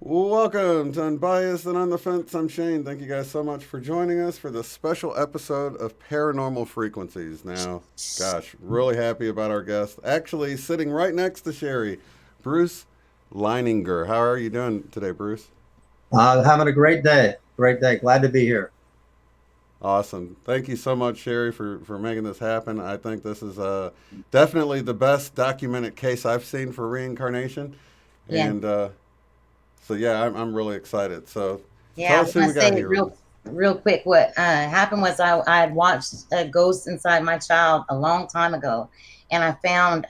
Welcome to Unbiased and on the Fence. I'm Shane. Thank you guys so much for joining us for this special episode of Paranormal Frequencies. Now, gosh, really happy about our guest. Actually, sitting right next to Sherry, Bruce Leininger. How are you doing today, Bruce? Having a great day. Great day. Glad to be here. Awesome. Thank you so much, Sherry, for making this happen. I think this is definitely the best documented case I've seen for reincarnation. Yeah. And so, yeah, I'm really excited. So Yeah, tell I us was who we gonna got say here. real quick. What happened was I had watched a ghost inside my child a long time ago, and I found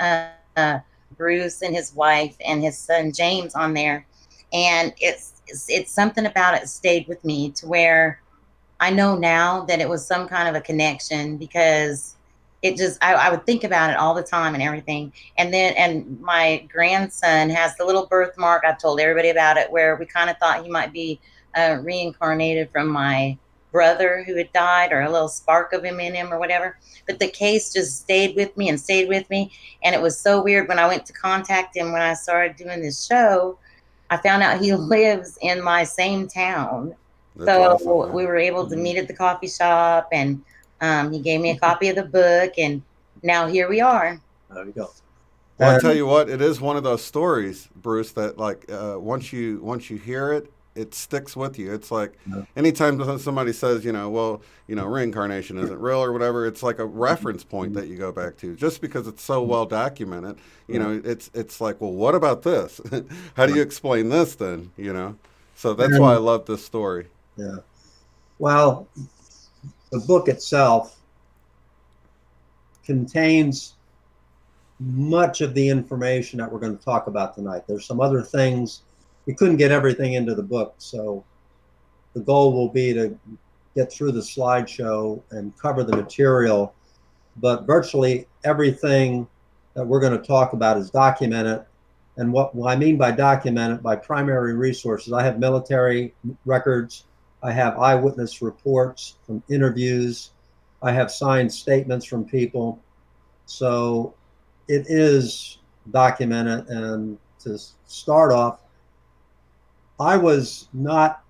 Bruce and his wife and his son James on there, and it's something about it stayed with me to where I know now that it was some kind of a connection because it just I would think about it all the time and everything. And my grandson has the little birthmark. I've told everybody about it where we kind of thought he might be reincarnated from my brother who had died, or a little spark of him in him or whatever. But the case just stayed with me and stayed with me. And it was so weird when I went to contact him when I started doing this show. I found out he lives in my same town. That's awesome, So we man. were able to meet at the coffee shop, and he gave me a copy of the book, and now here we are. There we go. Well, I And tell you what, it is one of those stories, Bruce, that like once you hear it, it sticks with you. It's like anytime somebody says, well, reincarnation isn't real or whatever, it's like a reference point that you go back to. Just because it's so well documented, it's like, well, what about this? How do you explain this then? So that's why I and love this story. yeah. Well, the book itself contains much of the information that we're going to talk about tonight. There's some other things. We couldn't get everything into the book, so the goal will be to get through the slideshow and cover the material. But virtually everything that we're going to talk about is documented. And what I mean by documented, by primary resources, I have military records, I have eyewitness reports from interviews, I have signed statements from people. So it is documented. And to start off, I was not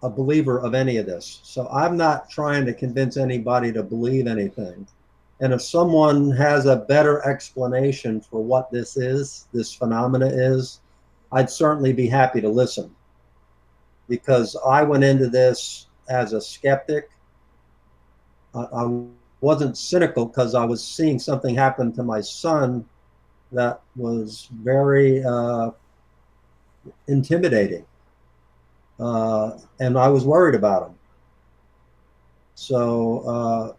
a believer of any of this. So I'm not trying to convince anybody to believe anything. And if someone has a better explanation for what this is, this phenomena is, I'd certainly be happy to listen. Because I went into this as a skeptic. I wasn't cynical because I was seeing something happen to my son that was very intimidating. And I was worried about him. So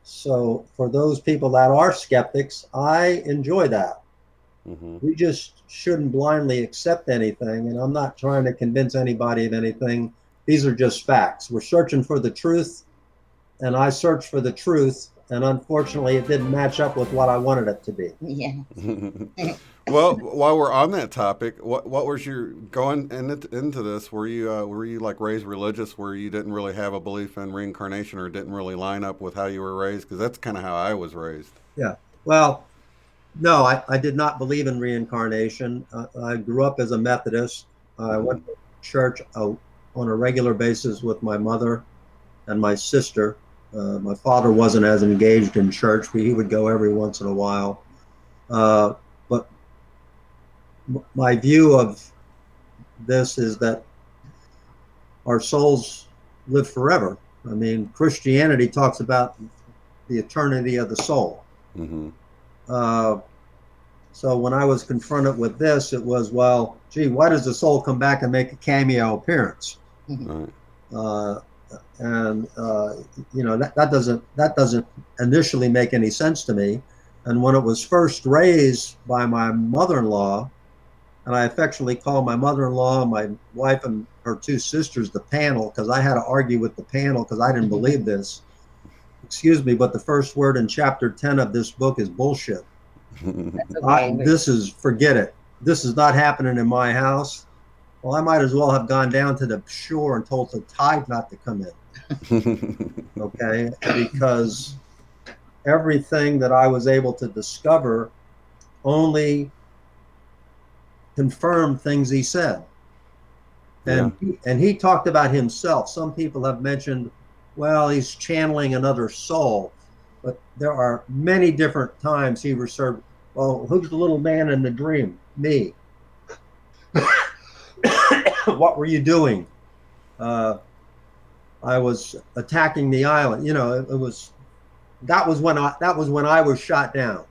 for those people that are skeptics, I enjoy that. Hmm. We just shouldn't blindly accept anything, and I'm not trying to convince anybody of anything. These are just facts. We're searching for the truth, and I searched for the truth, and unfortunately, it didn't match up with what I wanted it to be. Yeah. Well, while we're on that topic, what was your going into this? Were you like raised religious, where you didn't really have a belief in reincarnation, or didn't really line up with how you were raised? Because that's kind of how I was raised. Yeah. Well, no, I did not believe in reincarnation. I grew up as a Methodist. I Hmm. went to church on a regular basis with my mother and my sister. My father wasn't as engaged in church, but he would go every once in a while. But my view of this is that our souls live forever. I mean, Christianity talks about the eternity of the soul. Mm-hmm. So when I was confronted with this, it was, well, gee, why does the soul come back and make a cameo appearance? Right. Uh, and that doesn't initially make any sense to me. And when it was first raised by my mother-in-law, and I affectionately called my mother-in-law, my wife, and her two sisters the panel, because I had to argue with the panel because I didn't believe this. Excuse me, but the first word in chapter 10 of this book is bullshit. Okay. Forget it. This is not happening in my house. Well, I might as well have gone down to the shore and told the tide not to come in. Okay, because everything that I was able to discover only confirmed things he said. And he talked about himself. Some people have mentioned, well, he's channeling another soul. But there are many different times he referred, well, who's the little man in the dream? Me. What were you doing? I was attacking the island. You know, that was when I was shot down.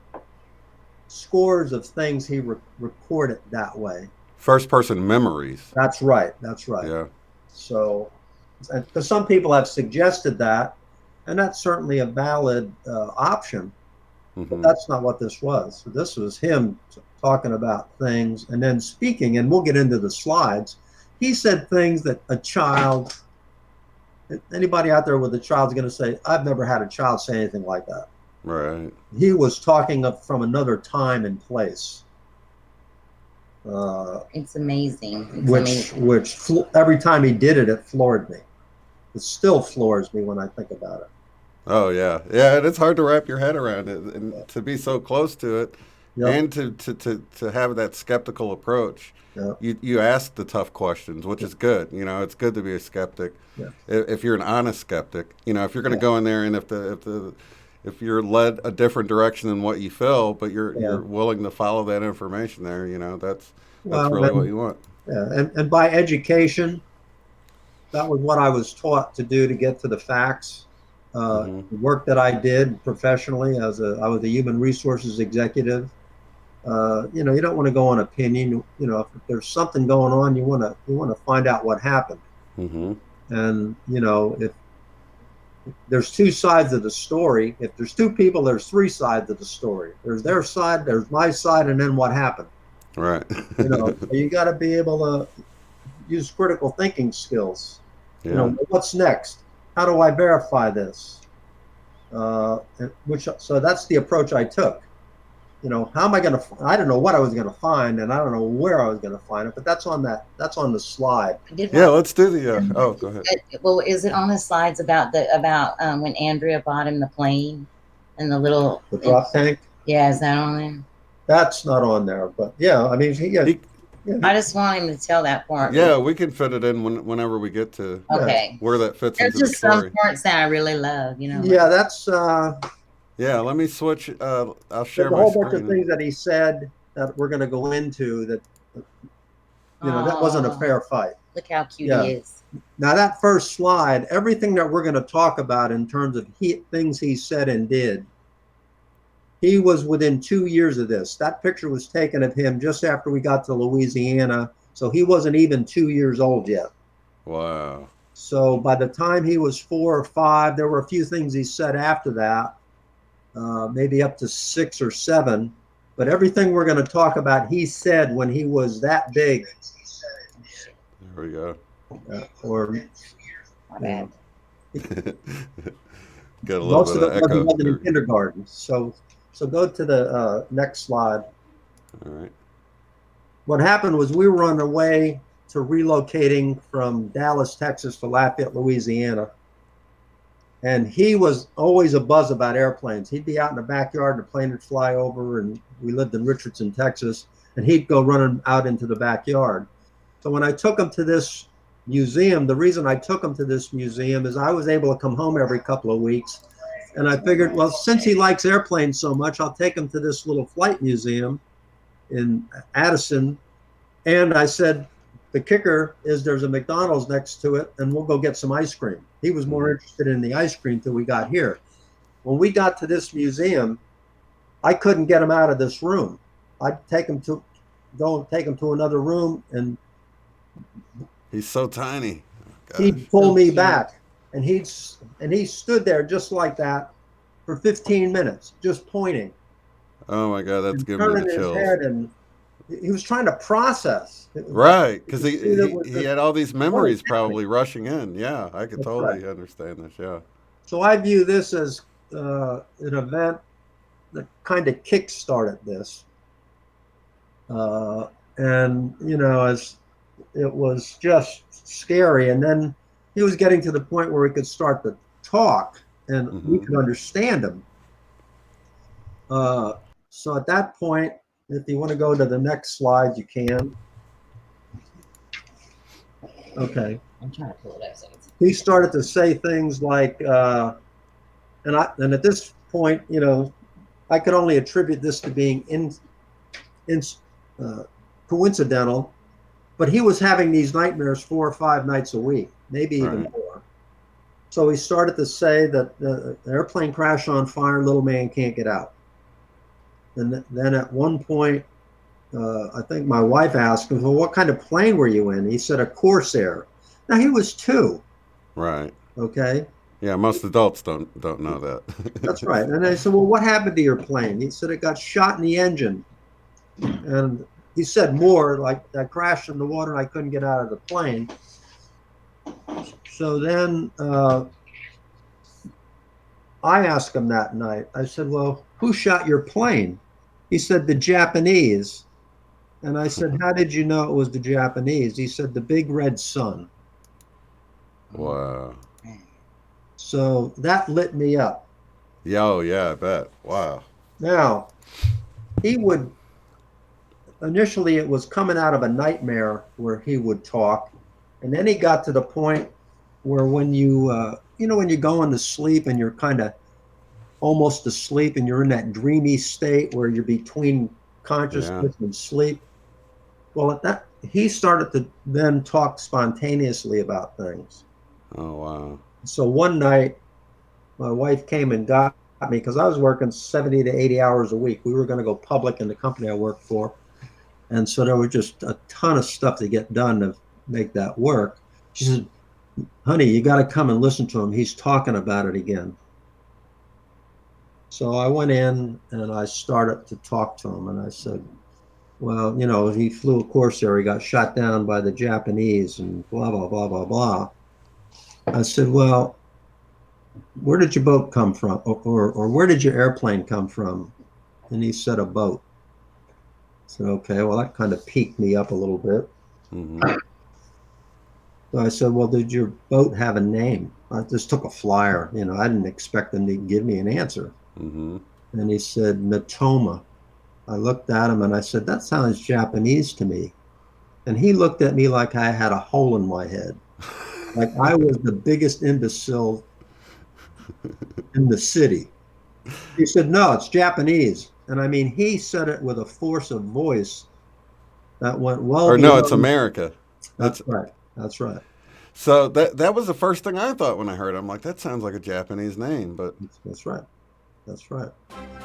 Scores of things he recorded that way. First person memories. That's right. Yeah. So, because some people have suggested that, and that's certainly a valid option, but that's not what this was. So this was him talking about things and then speaking, and we'll get into the slides. He said things that a child, anybody out there with a child is going to say, I've never had a child say anything like that. Right. He was talking from another time and place. It's amazing. Which every time he did it, it floored me. It still floors me when I think about it. Oh yeah, yeah. And it's hard to wrap your head around it, and to be so close to it, and to have that skeptical approach. Yep. You ask the tough questions, which is good. You know, it's good to be a skeptic. Yeah. If you're an honest skeptic, you know, if you're going to go in there and if you're led a different direction than what you feel, but you're willing to follow that information there, you know, that's really what you want. Yeah, and by education, that was what I was taught to do to get to the facts. The work that I did professionally I was a human resources executive. You know, you don't want to go on opinion. You know, if there's something going on, you want to find out what happened. And you know, if there's two sides of the story. If there's two people, there's three sides of the story. There's their side, there's my side, and then what happened. Right. You know, you got to be able to use critical thinking skills. Yeah. You know, what's next? How do I verify this? So that's the approach I took. You know, how am I going to? I don't know what I was going to find, and I don't know where I was going to find it. But that's on the slide. Yeah, let's do the. Oh, go ahead. Well, is it on the slides about when Andrea bought him the plane and the drop tank? Yeah, is that on there? That's not on there, but yeah, I mean, I just want him to tell that part. Yeah, we can fit it in whenever we get to where that fits into the story. There's just some parts that I really love, you know. Yeah, that's. Yeah, let me switch. I'll share my screen. There's a whole bunch of things that he said that we're going to go into that. You know, that wasn't a fair fight. Look how cute he is. Now that first slide, everything that we're going to talk about in terms of things he said and did. He was within 2 years of this. That picture was taken of him just after we got to Louisiana. So he wasn't even 2 years old yet. Wow. So by the time he was 4 or 5, there were a few things he said after that, maybe up to 6 or 7. But everything we're going to talk about, he said when he was that big. There we go. My bad. Got a little bit of echo. Wasn't in kindergarten. So go to the next slide. All right. What happened was we were on our way to relocating from Dallas, Texas to Lafayette, Louisiana. And he was always a buzz about airplanes. He'd be out in the backyard and a plane would fly over, and we lived in Richardson, Texas, and he'd go running out into the backyard. So when I took him to this museum, the reason I took him to this museum is I was able to come home every couple of weeks. And I figured, well, since he likes airplanes so much, I'll take him to this little flight museum in Addison. And I said, the kicker is there's a McDonald's next to it, and we'll go get some ice cream. He was more interested in the ice cream till we got here. When we got to this museum, I couldn't get him out of this room. I'd take him to another room, and He's so tiny. he'd pull me back, and he stood there just like that for 15 minutes, just pointing. Oh my God, that's giving me turning the his chills. head, and he was trying to process. Right, because You could see that with he the- had all these memories exactly. probably rushing in. Yeah, I could That's totally right. understand this. Yeah. So I view this as an event that kind of kick-started this. And, as it was just scary. And then he was getting to the point where he could start to talk, and we could understand him. So at that point, if you want to go to the next slide, you can. Okay. I'm trying to pull it up. So He started to say things like, and at this point, I could only attribute this to being coincidental, but he was having these nightmares 4 or 5 nights a week, maybe even more. So he started to say that the airplane crashed on fire, little man can't get out. And then at one point, I think my wife asked him, well, what kind of plane were you in? He said, a Corsair. Now, he was 2. Right. Okay. Yeah, most adults don't know that. That's right. And I said, well, what happened to your plane? He said, it got shot in the engine. And he said more, like I crashed in the water and I couldn't get out of the plane. So then I asked him that night, I said, well, who shot your plane? He said, the Japanese. And I said, how did you know it was the Japanese? He said, the big red sun. Wow. So that lit me up. Oh, yeah, I bet. Wow. Now, initially it was coming out of a nightmare where he would talk. And then he got to the point where when when you go into sleep and you're kind of almost asleep and you're in that dreamy state where you're between consciousness and sleep. Well, he started to then talk spontaneously about things. Oh, wow. So one night, my wife came and got me because I was working 70 to 80 hours a week. We were going to go public in the company I worked for. And so there was just a ton of stuff to get done to make that work. She said, honey, you got to come and listen to him. He's talking about it again. So I went in and I started to talk to him. And I said, well, he flew a Corsair. He got shot down by the Japanese and blah, blah, blah, blah, blah. I said, well, where did your boat come from? Or where did your airplane come from? And he said, a boat. I said, okay, well, that kind of piqued me up a little bit. Mm-hmm. So I said, well, did your boat have a name? I just took a flyer. I didn't expect him to give me an answer. Mm-hmm. And he said, Natoma. I looked at him and I said, that sounds Japanese to me. And he looked at me like I had a hole in my head. Like I was the biggest imbecile in the city. He said, no, it's Japanese. And I mean, he said it with a force of voice that went well Or beyond. no, it's America. That's right. That's right. So that was the first thing I thought when I heard it. I'm like, that sounds like a Japanese name, but That's right. That's right.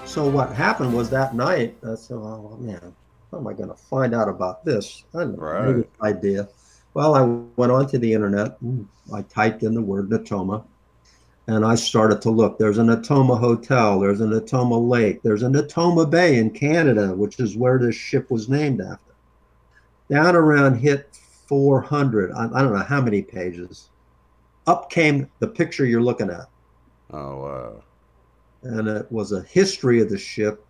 So what happened was that night, I said, oh, man, how am I going to find out about this? I had no idea. Well, I went onto the internet. I typed in the word Natoma, and I started to look. There's a Natoma Hotel. There's a Natoma Lake. There's a Natoma Bay in Canada, which is where this ship was named after. Down around hit 400. I don't know how many pages. Up came the picture you're looking at. oh, wow. And it was a history of the ship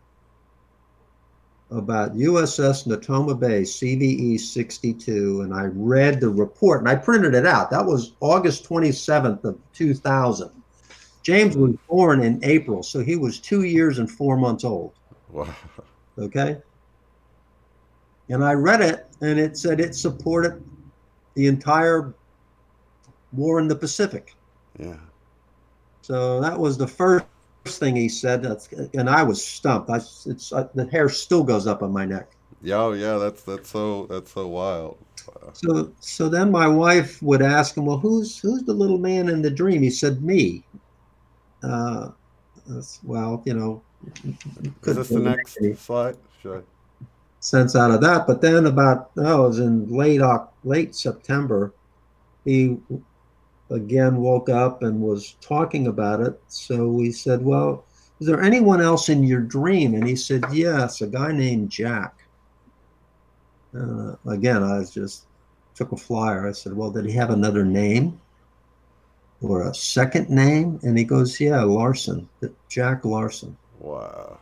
about USS Natoma Bay, CVE 62. And I read the report and I printed it out. That was August 27th of 2000. James was born in April, so he was 2 years and 4 months old. Wow. Okay. And I read it and it said it supported the entire war in the Pacific. Yeah. So that was the first thing he said, and I was stumped. The hair still goes up on my neck. Yeah, oh, yeah, that's so wild. So then my wife would ask him, well, who's the little man in the dream? He said, me. Uh, well, Is couldn't this the really make next any slide? Should sense out of that. But then it was in late September, he again woke up and was talking about it. So we said, well, is there anyone else in your dream? And he said, yes, a guy named Jack. Again, I was just took a flyer. I said, well, did he have another name or a second name? And he goes, yeah, Larson, Jack Larson. wow.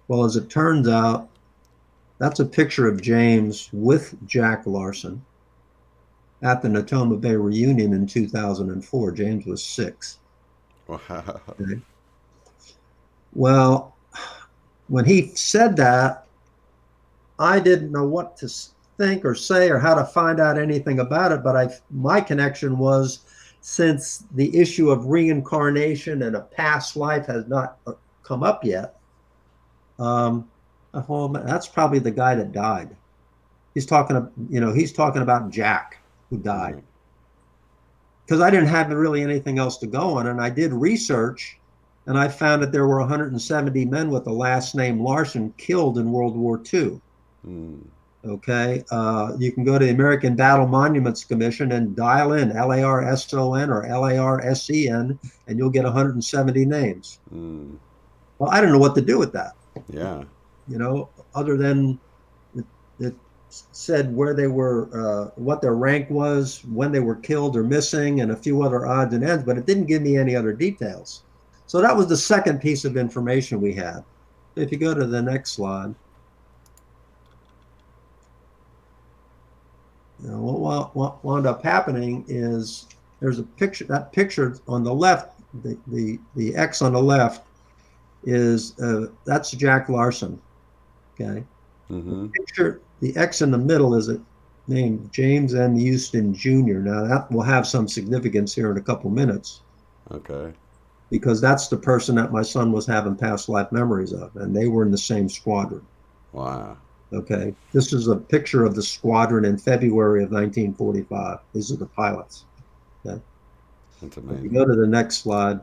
Well, as it turns out, that's a picture of James with Jack Larson at the Natoma Bay reunion in 2004. James was 6. Wow. Okay. Well, when he said that, I didn't know what to think or say or how to find out anything about it. But my connection was, since the issue of reincarnation and a past life has not come up yet, I thought, well, that's probably the guy that died. He's talking about Jack who died. Mhm. Because I didn't have really anything else to go on. And I did research, and I found that there were 170 men with the last name Larson killed in World War II. Mm. Okay. You can go to the American Battle Monuments Commission and dial in LARSON or LARSEN, and you'll get 170 names. Mm. Well, I don't know what to do with that, Yeah. other than it said where they were, what their rank was, when they were killed or missing, and a few other odds and ends, but it didn't give me any other details. So that was the second piece of information we had. If you go to the next slide, what wound up happening is there's a picture. That picture on the left, the X on the left is that's Jack Larson. Okay. Mm-hmm. The X in the middle is a named James M. Huston Jr. Now that will have some significance here in a couple minutes Okay. because that's the person that my son was having past life memories of, and they were in the same squadron. Wow. Okay, this is a picture of the squadron in February of 1945. These are the pilots. Okay, That's if you amazing. go to the next slide,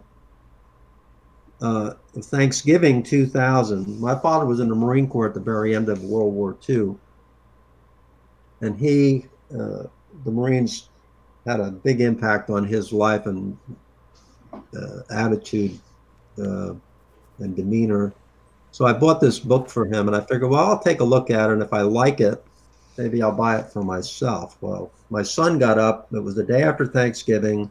Thanksgiving 2000. My father was in the Marine Corps at the very end of World War II, and the Marines had a big impact on his life and attitude uh, and demeanor. So I bought this book for him, and I figured, well, I'll take a look at it, and if I like it, maybe I'll buy it for myself. Well, my son got up. It was the day after Thanksgiving,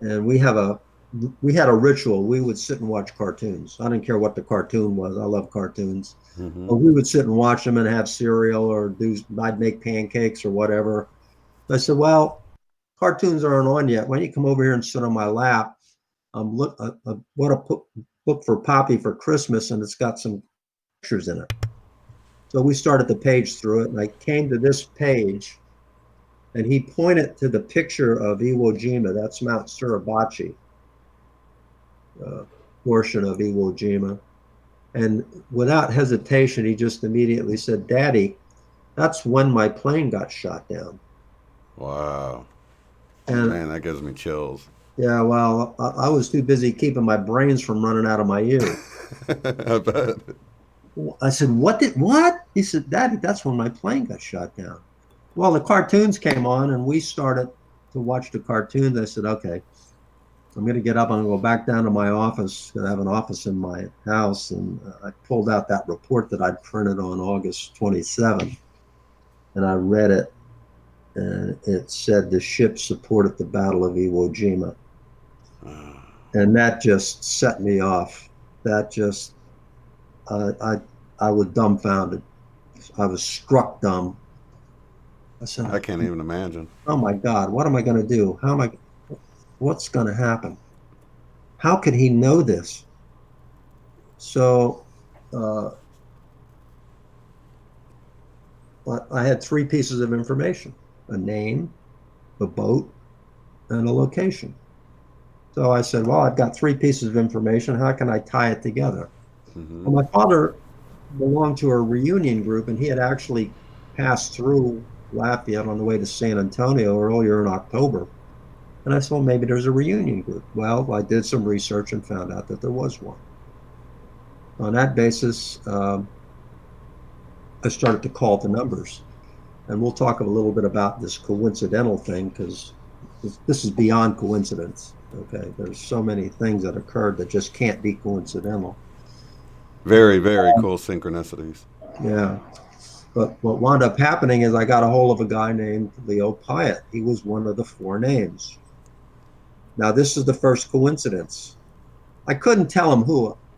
and we had a ritual. We would sit and watch cartoons. I didn't care what the cartoon was. I love cartoons. Mm-hmm. But we would sit and watch them and have cereal, or I'd make pancakes or whatever. I said, well, cartoons aren't on yet. Why don't you come over here and sit on my lap? I bought a book for Poppy for Christmas, and it's got some pictures in it. So we started the page through it, and I came to this page, and he pointed to the picture of Iwo Jima. That's Mount Suribachi, portion of Iwo Jima. And without hesitation, he just immediately said, Daddy, that's when my plane got shot down. Wow. And Man, that gives me chills. yeah, well, I was too busy keeping my brains from running out of my ears. I bet. I said, what? He said, Daddy, that's when my plane got shot down. Well, the cartoons came on, and we started to watch the cartoons. I said, okay, I'm going to get up. I'm going to go back down to my office. I have an office in my house. And I pulled out that report that I'd printed on August 27th, and I read it. And it said the ship supported the Battle of Iwo Jima. And that just set me off. That just, I was dumbfounded. I was struck dumb. I said, I can't even imagine. oh my God, what am I going to do? What's going to happen? How could he know this? So uh, I had three pieces of information: a name, a boat, and a location. So I said, well, I've got three pieces of information. How can I tie it together? Mm-hmm. Well, my father belonged to a reunion group, and he had actually passed through Lafayette on the way to San Antonio earlier in October. And I said, well, maybe there's a reunion group. Well, I did some research and found out that there was one. On that basis, I started to call the numbers. And we'll talk a little bit about this coincidental thing, because this is beyond coincidence. Okay, there's so many things that occurred that just can't be coincidental. Very, very cool synchronicities. Yeah. But what wound up happening is I got a hold of a guy named Leo Pyatt. He was one of the four names. Now, this is the first coincidence. I couldn't tell him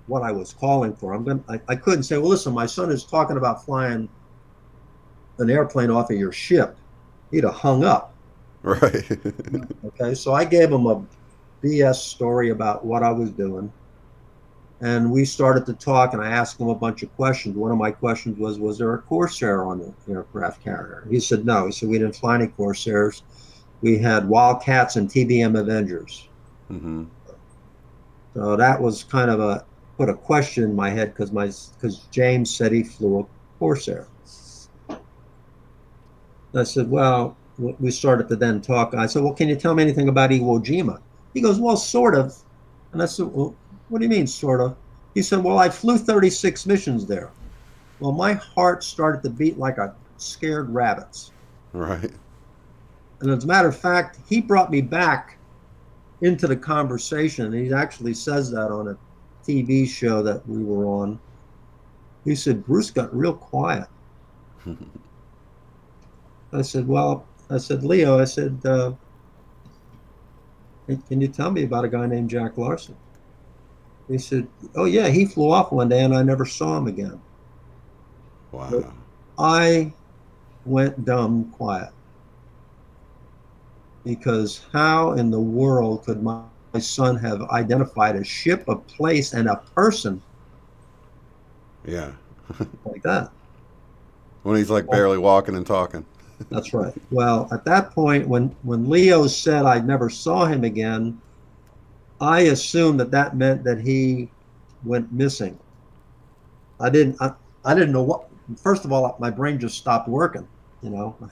what I was calling for. I couldn't say, well, listen, my son is talking about flying an airplane off of your ship. He'd have hung up. Right. Okay, so I gave him a BS story about what I was doing. And we started to talk, and I asked him a bunch of questions. One of my questions was there a Corsair on the aircraft carrier? He said, no. He said, we didn't fly any Corsairs. We had Wildcats and TBM Avengers. Mm-hmm. So that was kind of put a question in my head, because James said he flew a Corsair. I said, well, we started to then talk. I said, well, can you tell me anything about Iwo Jima? He goes, well, sort of. And I said, well, what do you mean, sort of? He said, well, I flew 36 missions there. Well, my heart started to beat like a scared rabbit's. Right. And as a matter of fact, he brought me back into the conversation. He actually says that on a TV show that we were on. He said, Bruce got real quiet. I said, Leo, I said, can you tell me about a guy named Jack Larson? He said, oh, yeah, he flew off one day and I never saw him again. Wow. But I went dumb quiet, because how in the world could my son have identified a ship, a place, and a person Yeah. like that? When he's like barely walking and talking. That's right. Well, at that point, when Leo said I never saw him again, I assumed that meant that he went missing. I didn't know what. First of all, my brain just stopped working.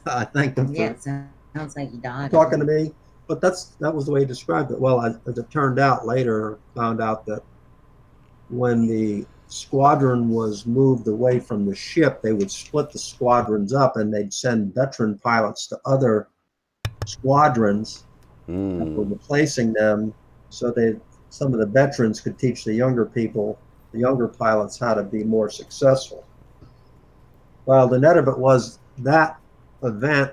I thanked him Yeah, for sounds like he died. talking to me, but that was the way he described it. Well, as it turned out later, found out that when the squadron was moved away from the ship, they would split the squadrons up and they'd send veteran pilots to other squadrons that were replacing them, so some of the veterans could teach the younger pilots, how to be more successful. Well, the net of it was that event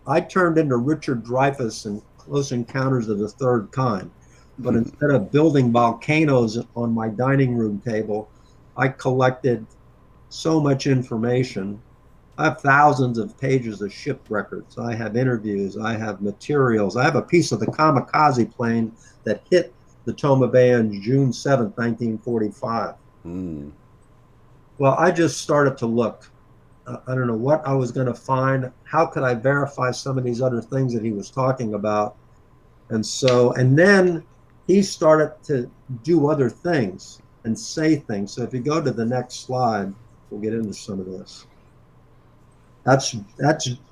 I turned into Richard Dreyfuss in Close Encounters of the Third Kind. But instead of building volcanoes on my dining room table, I collected so much information. I have thousands of pages of ship records. I have interviews. I have materials. I have a piece of the kamikaze plane that hit the Toma Bay on June 7th, 1945. Well, I just started to look. I don't know what I was going to find. How could I verify some of these other things that he was talking about? And then he started to do other things and say things. So if you go to the next slide, we'll get into some of this. That's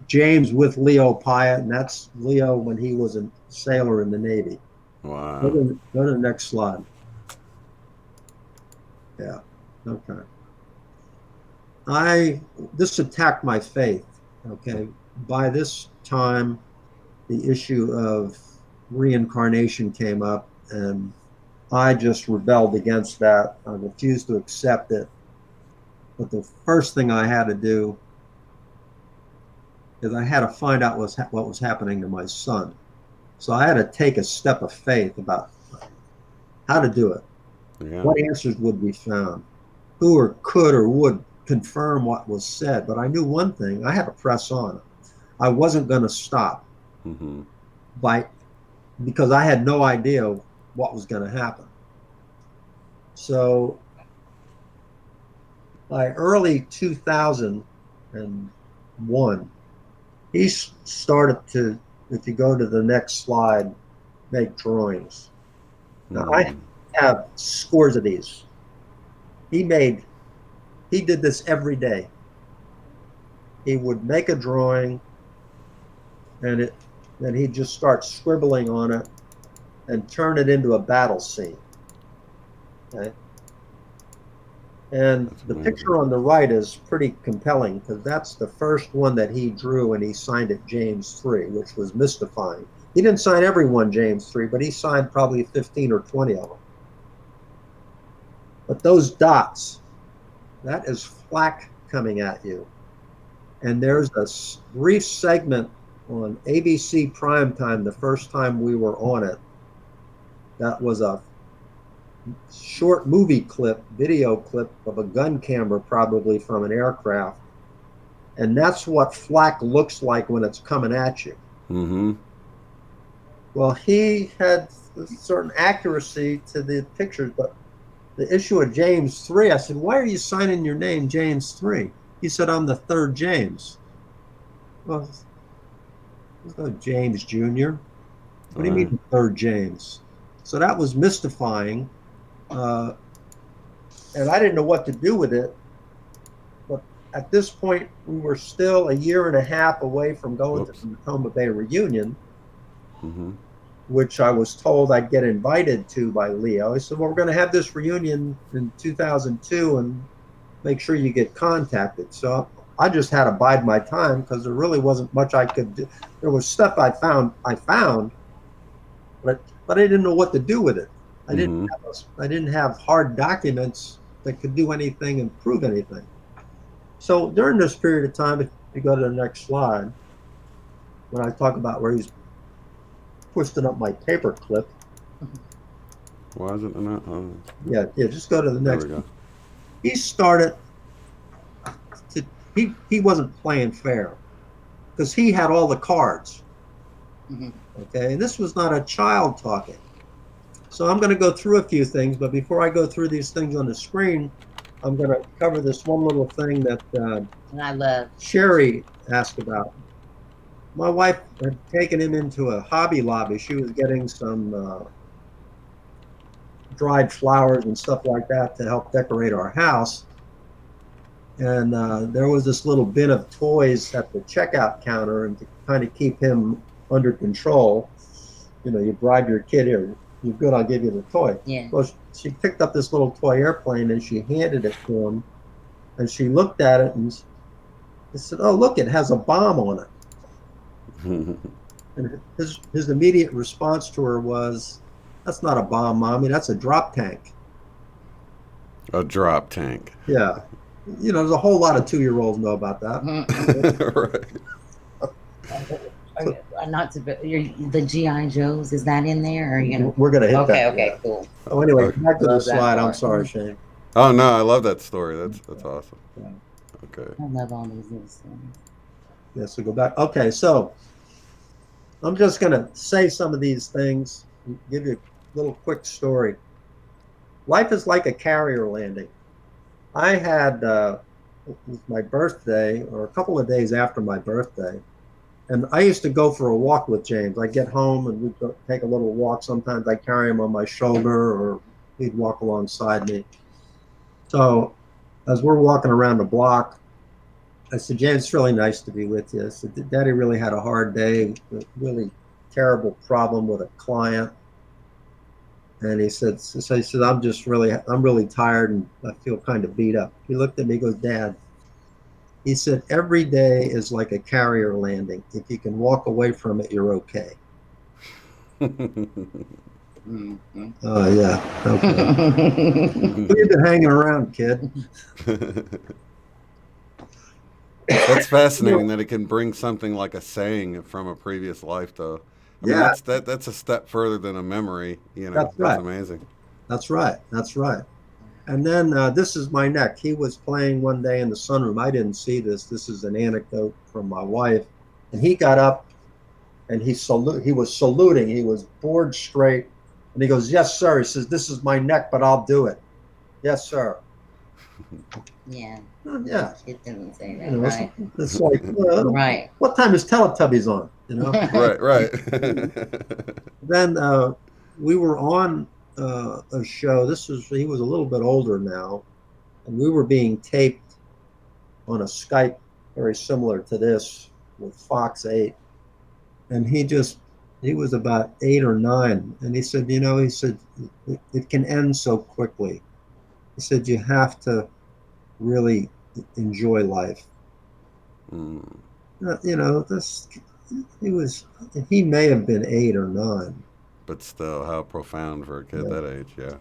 James with Leo Pyatt, and that's Leo when he was a sailor in the Navy. Wow. Go to the next slide. Yeah. Okay. This attacked my faith. Okay. By this time, the issue of reincarnation came up, and I just rebelled against that. I refused to accept it. But the first thing I had to do is I had to find out what was happening to my son. So I had to take a step of faith about how to do it. Yeah. What answers would be found? Who could or would confirm what was said? But I knew one thing: I had to press on. I wasn't going to stop because I had no idea what was going to happen. So by early 2001, he started to, if you go to the next slide, make drawings. Now, I have scores of these. He made he did this every day. He would make a drawing, and then he'd just start scribbling on it and turn it into a battle scene. Okay. And the picture on the right is pretty compelling because that's the first one that he drew, and he signed it James 3, which was mystifying. He didn't sign every one James 3, but he signed probably 15 or 20 of them. But those dots, that is flak coming at you. And there's a brief segment on ABC primetime the first time we were on it. That was a short movie clip, video clip of a gun camera, probably from an aircraft. And that's what flak looks like when it's coming at you. Mm-hmm. Well, he had a certain accuracy to the pictures, but the issue of James 3, I said, why are you signing your name James 3? He said, I'm the third James. Well, there's no James Jr. What do you mean third James? So that was mystifying. And I didn't know what to do with it. But at this point, we were still a year and a half away from going to the Matoma Bay reunion, which I was told I'd get invited to by Leo. He said, well, we're going to have this reunion in 2002 and make sure you get contacted. So I just had to bide my time because there really wasn't much I could do. There was stuff I found, but I didn't know what to do with it. I didn't have hard documents that could do anything and prove anything. So during this period of time, if you go to the next slide, when I talk about where he's twisting up my paper clip. Why is it not? Yeah, just go to the next. There we go. He started he wasn't playing fair because he had all the cards. Okay, and this was not a child talking. So I'm going to go through a few things, but before I go through these things on the screen, I'm going to cover this one little thing that I love. Sherry asked about. My wife had taken him into a Hobby Lobby. She was getting some dried flowers and stuff like that to help decorate our house. And there was this little bin of toys at the checkout counter, and to kind of keep him under control, you know, you bribe your kid, here, you're good, I'll give you the toy. Yeah. Well, she picked up this little toy airplane and she handed it to him, and she looked at it and he said, oh, look, it has a bomb on it. And his immediate response to her was, that's not a bomb, Mommy, that's a drop tank. A drop tank. Yeah. You know, there's a whole lot of 2-year-olds know about that. Right. Not to the GI Joes, is that in there? Or you know? We're gonna hit that. Okay, yeah. Cool. Oh, anyway, back to the slide. I'm sorry, Shane. Oh no, I love that story. That's awesome. Yeah. Okay. I love all these little stories. Yeah, so go back. Okay, so I'm just gonna say some of these things and give you a little quick story. Life is like a carrier landing. I had it was my birthday, or a couple of days after my birthday, and I used to go for a walk with James. I'd get home and we'd go take a little walk. Sometimes I'd carry him on my shoulder, or he'd walk alongside me. So as we're walking around the block, I said, James, it's really nice to be with you. I said, Daddy really had a hard day, a really terrible problem with a client. And he said, I'm really tired and I feel kind of beat up. He looked at me, he goes, Dad, he said, every day is like a carrier landing. If you can walk away from it, you're okay. Oh, yeah. Okay. Who you been hanging around, kid? That's fascinating that it can bring something like a saying from a previous life, though. I mean, that's a step further than a memory. You know, that's amazing. That's right. That's right. And then this is my neck. He was playing one day in the sunroom. I didn't see this. This is an anecdote from my wife. And he got up and he was saluting. He was board straight. And he goes, yes, sir. He says, this is my neck, but I'll do it. Yes, sir. Yeah. Yeah. It doesn't say that. You know, right. It's like, right. What time is Teletubbies on? You know? Right. Then we were on a show. He was a little bit older now, and we were being taped on a Skype very similar to this with Fox 8. And he was about 8 or 9. And he said, it can end so quickly. He said, you have to really enjoy life. Mm. He may have been 8 or 9. But still, how profound for a kid that age, yeah.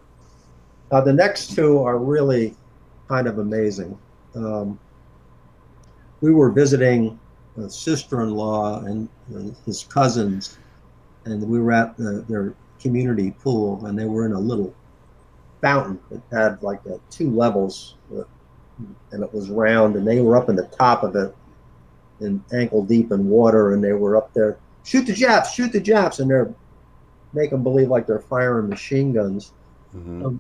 The next two are really kind of amazing. We were visiting a sister-in-law and his cousins, and we were at their community pool, and they were in a little fountain that had like 2 levels, and it was round, and they were up in the top of it, in ankle deep in water, and they were up there, shoot the Japs, and they're making believe like they're firing machine guns. Mm-hmm.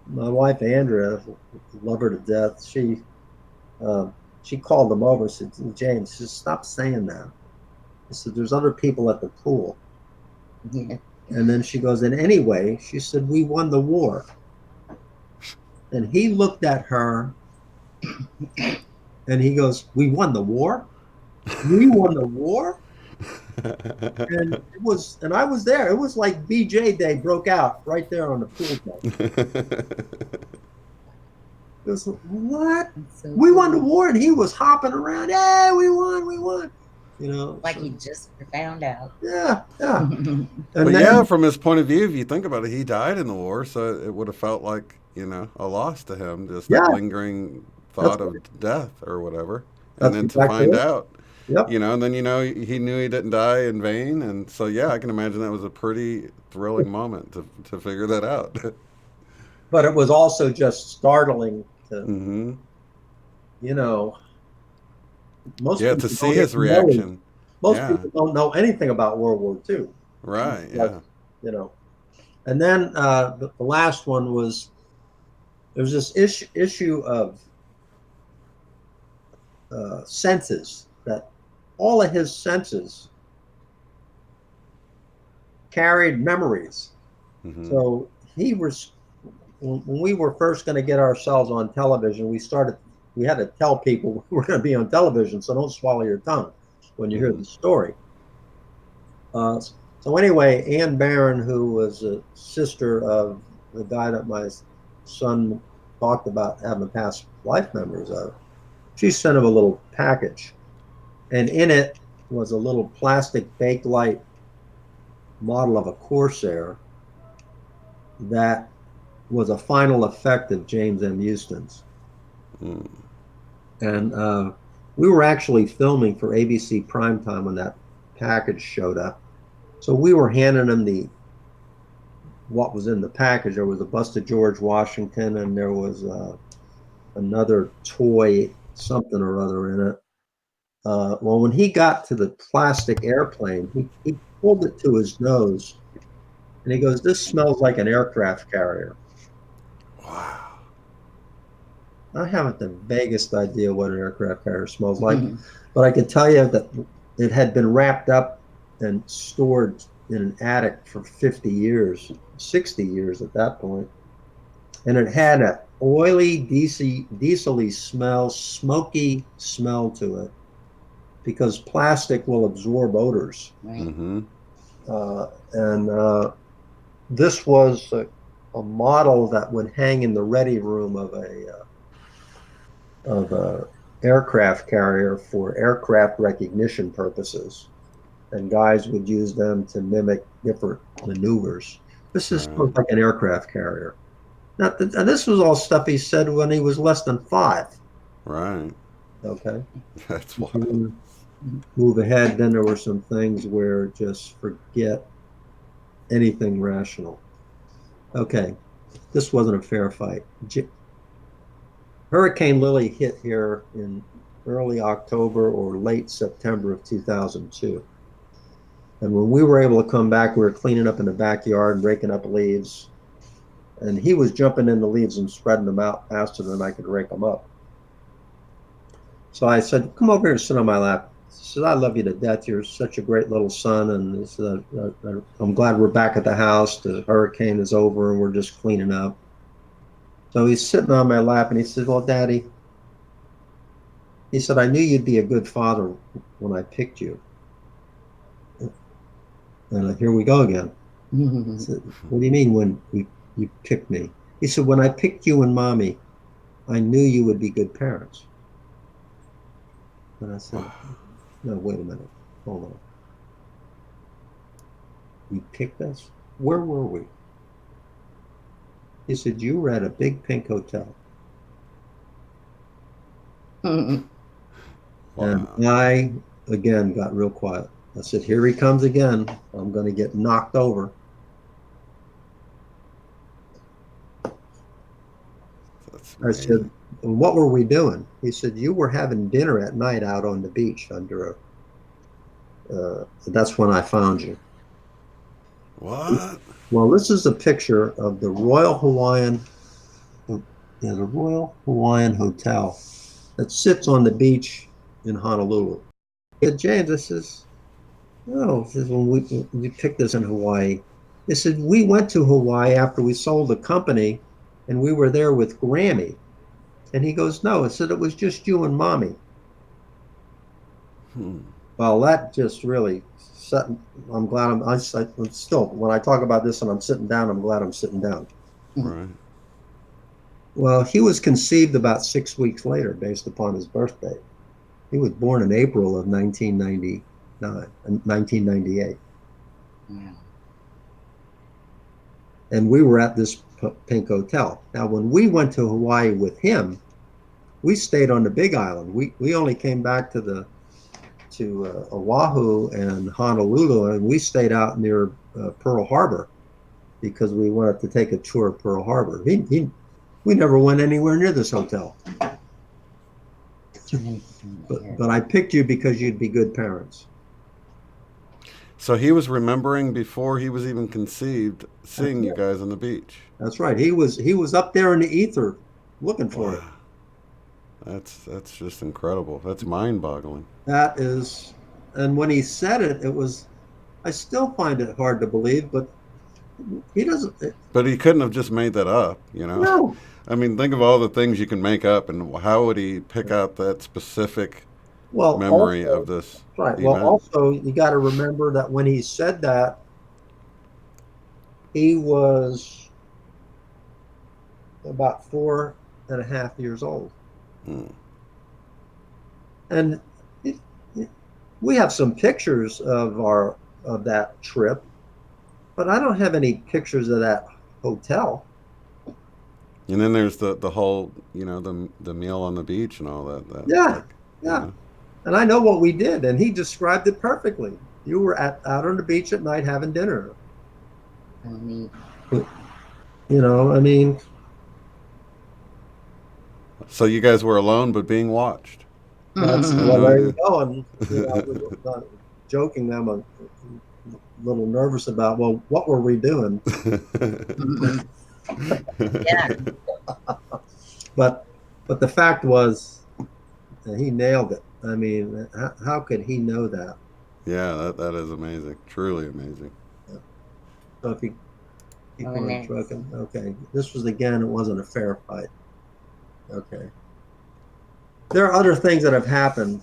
My wife Andrea, love her to death, she called them over and said, James, just stop saying that. She said, there's other people at the pool. Yeah. And then she goes, and anyway, she said, we won the war. And he looked at her and he goes, we won the war? We won the war? And I was there. It was like BJ Day broke out right there on the pool deck. It was, what? So we cool. won the war, and he was hopping around. Yeah, we won. Like he just found out. Yeah. And but yeah, from his point of view, if you think about it, he died in the war, so it would have felt like, a loss to him, just that lingering thought of death or whatever. And then to find out, and then, he knew he didn't die in vain. And so, yeah, I can imagine that was a pretty thrilling moment to figure that out. But it was also just startling to, mm-hmm. Most people to see his reaction. Most people don't know anything about World War II. Right, And then the last one was, there's this issue of senses, that all of his senses carried memories. Mm-hmm. So when we were first going to get ourselves on television, we had to tell people we were going to be on television, so don't swallow your tongue when you hear the story. So anyway, Ann Barron, who was a sister of the guy that my son talked about having past life memories of, she sent him a little package, and in it was a little plastic Bakelite model of a Corsair that was a final effect of James M. Huston's. Mm. And we were actually filming for ABC Primetime when that package showed up. So we were handing him what was in the package. There was a bust of George Washington, and there was another toy, something or other in it. Well, when he got to the plastic airplane, he pulled it to his nose, and he goes, "This smells like an aircraft carrier." Wow. I haven't the vaguest idea what an aircraft carrier smells like, but I can tell you that it had been wrapped up and stored in an attic for 50 years, 60 years at that point. And it had an oily, diesel-y smell, smoky smell to it, because plastic will absorb odors. Right. Mm-hmm. And this was a model that would hang in the ready room of a aircraft carrier for aircraft recognition purposes, and guys would use them to mimic different maneuvers. This is like an aircraft carrier. Now, and this was all stuff he said when he was less than 5. Right. Okay. That's wild. Move ahead. Then there were some things where just forget anything rational. Okay. This wasn't a fair fight. Hurricane Lily hit here in early October or late September of 2002. And when we were able to come back, we were cleaning up in the backyard and raking up leaves. And he was jumping in the leaves and spreading them out faster than I could rake them up. So I said, "Come over here and sit on my lap." He said, "I love you to death. You're such a great little son." And he said, "I'm glad we're back at the house. The hurricane is over and we're just cleaning up." So he's sitting on my lap and he says, well, Daddy, he said, I knew you'd be a good father when I picked you. And here we go again. I said, what do you mean when you picked me? He said, when I picked you and Mommy, I knew you would be good parents. And I said, no, wait a minute. Hold on. You picked us? Where were we? He said, you were at a big pink hotel. And I, again, got real quiet. I said, here he comes again. I'm going to get knocked over. I said, what were we doing? He said, you were having dinner at night out on the beach under a, that's when I found you. What? Well, this is a picture of the Royal Hawaiian, the Royal Hawaiian Hotel that sits on the beach in Honolulu. I said, James, I says, no, he says, when we picked this in Hawaii. They said, we went to Hawaii after we sold the company and we were there with Grammy. And he goes, no, I said, it was just you and Mommy. Well, that just really set, I'm glad I'm still, when I talk about this and I'm sitting down, I'm glad I'm sitting down. Right. Well, he was conceived about 6 weeks later based upon his birthday. He was born in April of 1998. Yeah. And we were at this pink hotel. Now, when we went to Hawaii with him, we stayed on the Big Island. We only came back to Oahu and Honolulu, and we stayed out near Pearl Harbor because we wanted to take a tour of Pearl Harbor. We never went anywhere near this hotel. But I picked you because you'd be good parents. So he was remembering before he was even conceived, seeing you guys on the beach. That's right. He was up there in the ether looking for it. That's just incredible. That's mind-boggling. That is, and when he said it, it was, I still find it hard to believe, but he doesn't. But he couldn't have just made that up, you know? No. I mean, think of all the things you can make up, and how would he pick out that specific memory of this right. event? Well, also, you got to remember that when he said that, he was about 4.5 years old. And we have some pictures of that trip, but I don't have any pictures of that hotel. And then there's the whole, you know, the meal on the beach and all that. Yeah, like, yeah. You know. And I know what we did, and he described it perfectly. You were out on the beach at night having dinner. You know, I mean. So you guys were alone, but being watched. That's well, there you go. And you know, I was joking. I'm a little nervous about. Well, what were we doing? Yeah. But the fact was, he nailed it. I mean, how could he know that? Yeah, that is amazing. Truly amazing. Yeah. So if you keep on trucking, okay. This was again. It wasn't a fair fight. Okay. There are other things that have happened.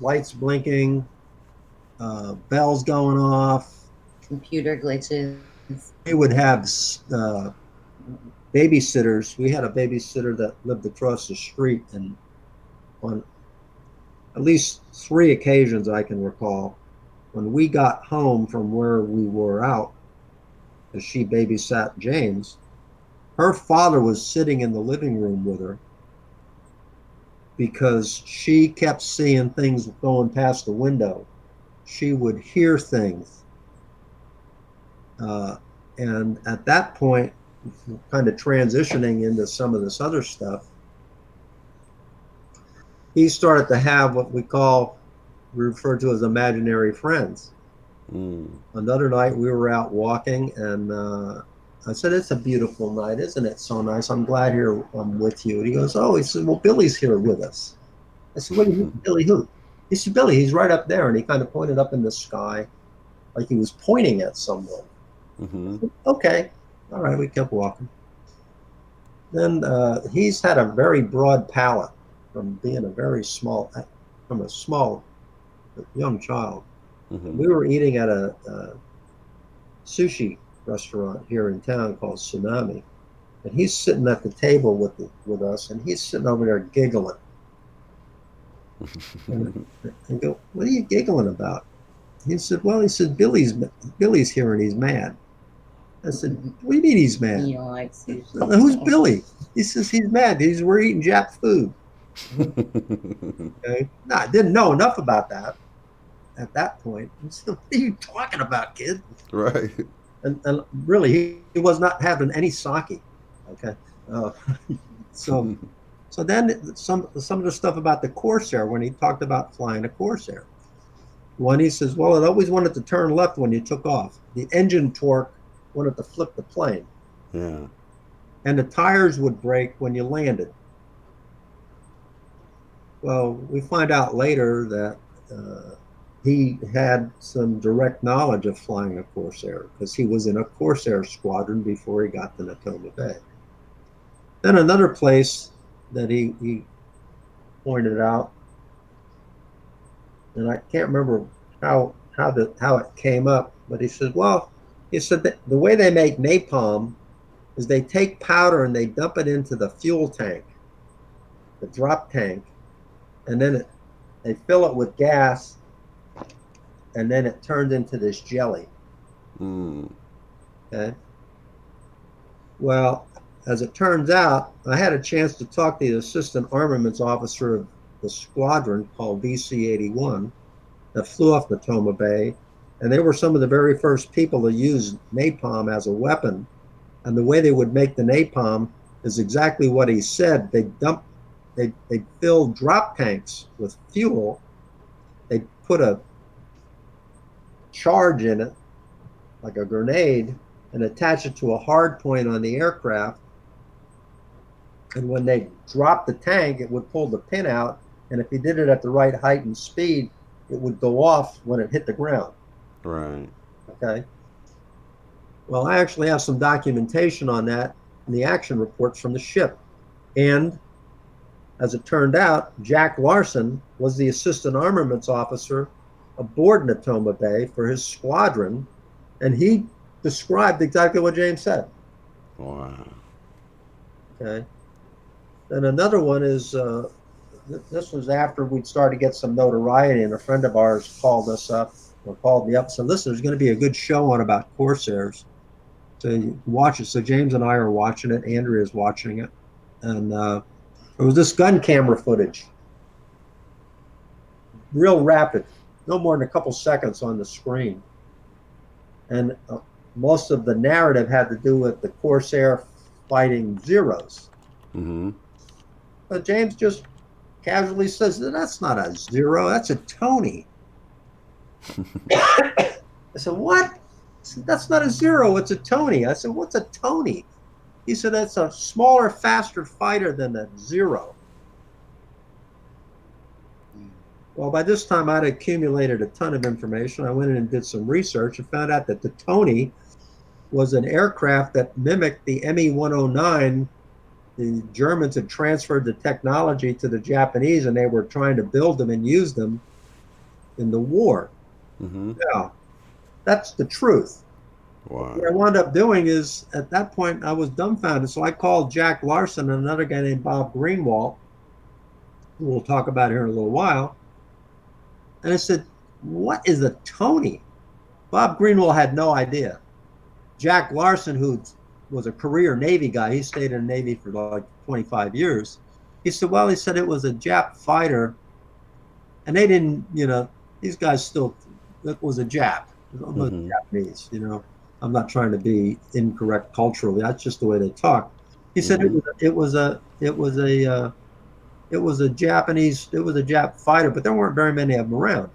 Lights blinking, bells going off. Computer glitches. We would have babysitters. We had a babysitter that lived across the street, and on at least 3 occasions I can recall, when we got home from where we were out, as she babysat James, her father was sitting in the living room with her because she kept seeing things going past the window. She would hear things. And at that point, kind of transitioning into some of this other stuff, he started to have what we refer to as imaginary friends. Another night we were out walking, and I said, it's a beautiful night, isn't it so nice? I'm glad I'm with you. And he goes, oh, he said, well, Billy's here with us. I said, what do you mean, Billy who? He said, Billy, he's right up there. And he kind of pointed up in the sky like he was pointing at someone. Said, okay. All right, we kept walking. then he's had a very broad palate from being from a small young child. Mm-hmm. We were eating at a sushi restaurant here in town called Tsunami, and he's sitting at the table with us, and he's sitting over there giggling. And I go, "What are you giggling about?" He said, "Well," he said, Billy's here and he's mad." I said, "What do you mean he's mad?" You don't like sushi? "Who's Billy?" He says, "He's mad. We're eating Jap food." Okay. No, I didn't know enough about that at that point. I said, "What are you talking about, kid?" Right. And really, he was not having any sake. Okay. Uh, so so then some of the stuff about the Corsair, when he talked about flying a Corsair. One, he says, "Well, it always wanted to turn left when you took off. The engine torque wanted to flip the plane, Yeah. and the tires would break when you landed." Well, we find out later that he had some direct knowledge of flying a Corsair because he was in a Corsair squadron before he got to Natoma Bay. Then another place that he pointed out, and I can't remember how it came up, but he said, "Well," he said, that the way they make napalm is they take powder and they dump it into the fuel tank, the drop tank, and then they fill it with gas, and then it turns into this jelly." Mm. Okay. Well, as it turns out, I had a chance to talk to the assistant armaments officer of the squadron called VC-81 that flew off Natoma Bay, and they were some of the very first people to use napalm as a weapon. And the way they would make the napalm is exactly what he said. They fill drop tanks with fuel. They put a charge in it, like a grenade, and attach it to a hard point on the aircraft. And when they dropped the tank, it would pull the pin out. And if you did it at the right height and speed, it would go off when it hit the ground. Right. Okay. Well, I actually have some documentation on that in the action reports from the ship. And as it turned out, Jack Larson was the assistant armaments officer aboard Natoma Bay for his squadron. And he described exactly what James said. Wow. Okay. Then another one is this was after we'd started to get some notoriety, and a friend of ours called us up or called me up and said, "Listen, there's going to be a good show on about Corsairs. So you watch it." So James and I are watching it. Andrea is watching it. And it was this gun camera footage, real rapid, no more than a couple seconds on the screen. And most of the narrative had to do with the Corsair fighting Zeros. Mm-hmm. But James just casually says, "That's not a Zero, that's a Tony." I said, "What?" I said, "That's not a Zero, it's a Tony." I said, "What's a Tony?" He said, "That's a smaller, faster fighter than a Zero." Well, by this time, I'd accumulated a ton of information. I went in and did some research and found out that the Tony was an aircraft that mimicked the ME-109. The Germans had transferred the technology to the Japanese, and they were trying to build them and use them in the war. Mm-hmm. Now, that's the truth. Wow. What I wound up doing is, at that point, I was dumbfounded. So I called Jack Larson and another guy named Bob Greenwald, who we'll talk about here in a little while. And I said, "What is a Tony?" Bob Greenwald had no idea. Jack Larson, who was a career Navy guy, he stayed in the Navy for like 25 years. He said, "Well," he said, "it was a Jap fighter." And they didn't, these guys still, it was a Jap. It was Mm-hmm. Japanese, I'm not trying to be incorrect culturally. That's just the way they talk. He said Mm-hmm. it was a Japanese, it was a Jap fighter, but there weren't very many of them around.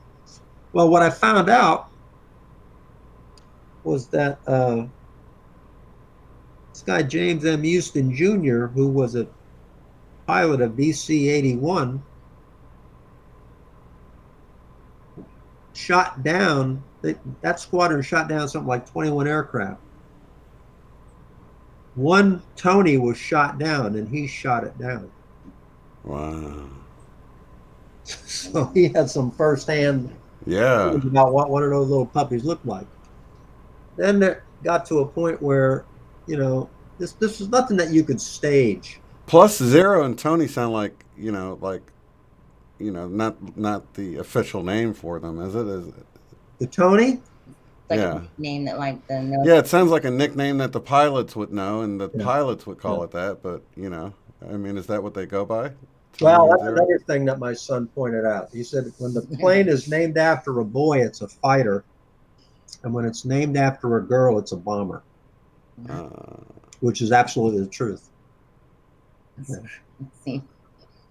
Well, what I found out was that this guy, James M. Huston Jr., who was a pilot of BC-81, shot down, that squadron shot down something like 21 aircraft. One Tony was shot down, and he shot it down. Wow. So he had some firsthand Yeah. about what one of those little puppies looked like. Then it got to a point where, you know, this was nothing that you could stage. Plus Zero and Tony sound like not the official name for them, is it? Is it? The Tony, Like Yeah. a name that like the Yeah, it sounds like a nickname that the pilots would know, and the yeah, pilots would yeah. call it that. But I mean, is that what they go by? Tony Well, and that's Zero. another thing that my son pointed out. He said when the plane is named after a boy, it's a fighter, and when it's named after a girl, it's a bomber, Uh, which is absolutely the truth. Yeah. See.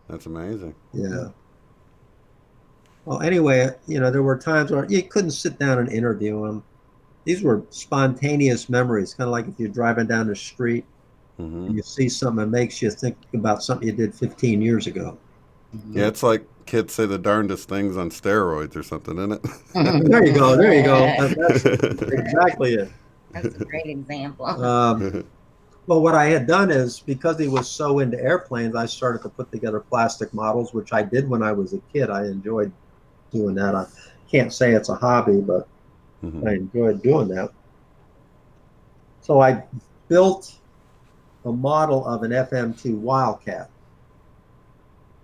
that's amazing. Yeah. Well, anyway, there were times where you couldn't sit down and interview him. These were spontaneous memories, kind of like if you're driving down the street Hmm. and you see something that makes you think about something you did 15 years ago. Yeah, it's like kids say the darndest things on steroids or something, isn't it? There you go. There you go. That's exactly it. That's a great example. Well, what I had done is because he was so into airplanes, I started to put together plastic models, which I did when I was a kid. I enjoyed doing that. I can't say it's a hobby, but Hmm. I enjoyed doing that. So I built a model of an FM2 Wildcat,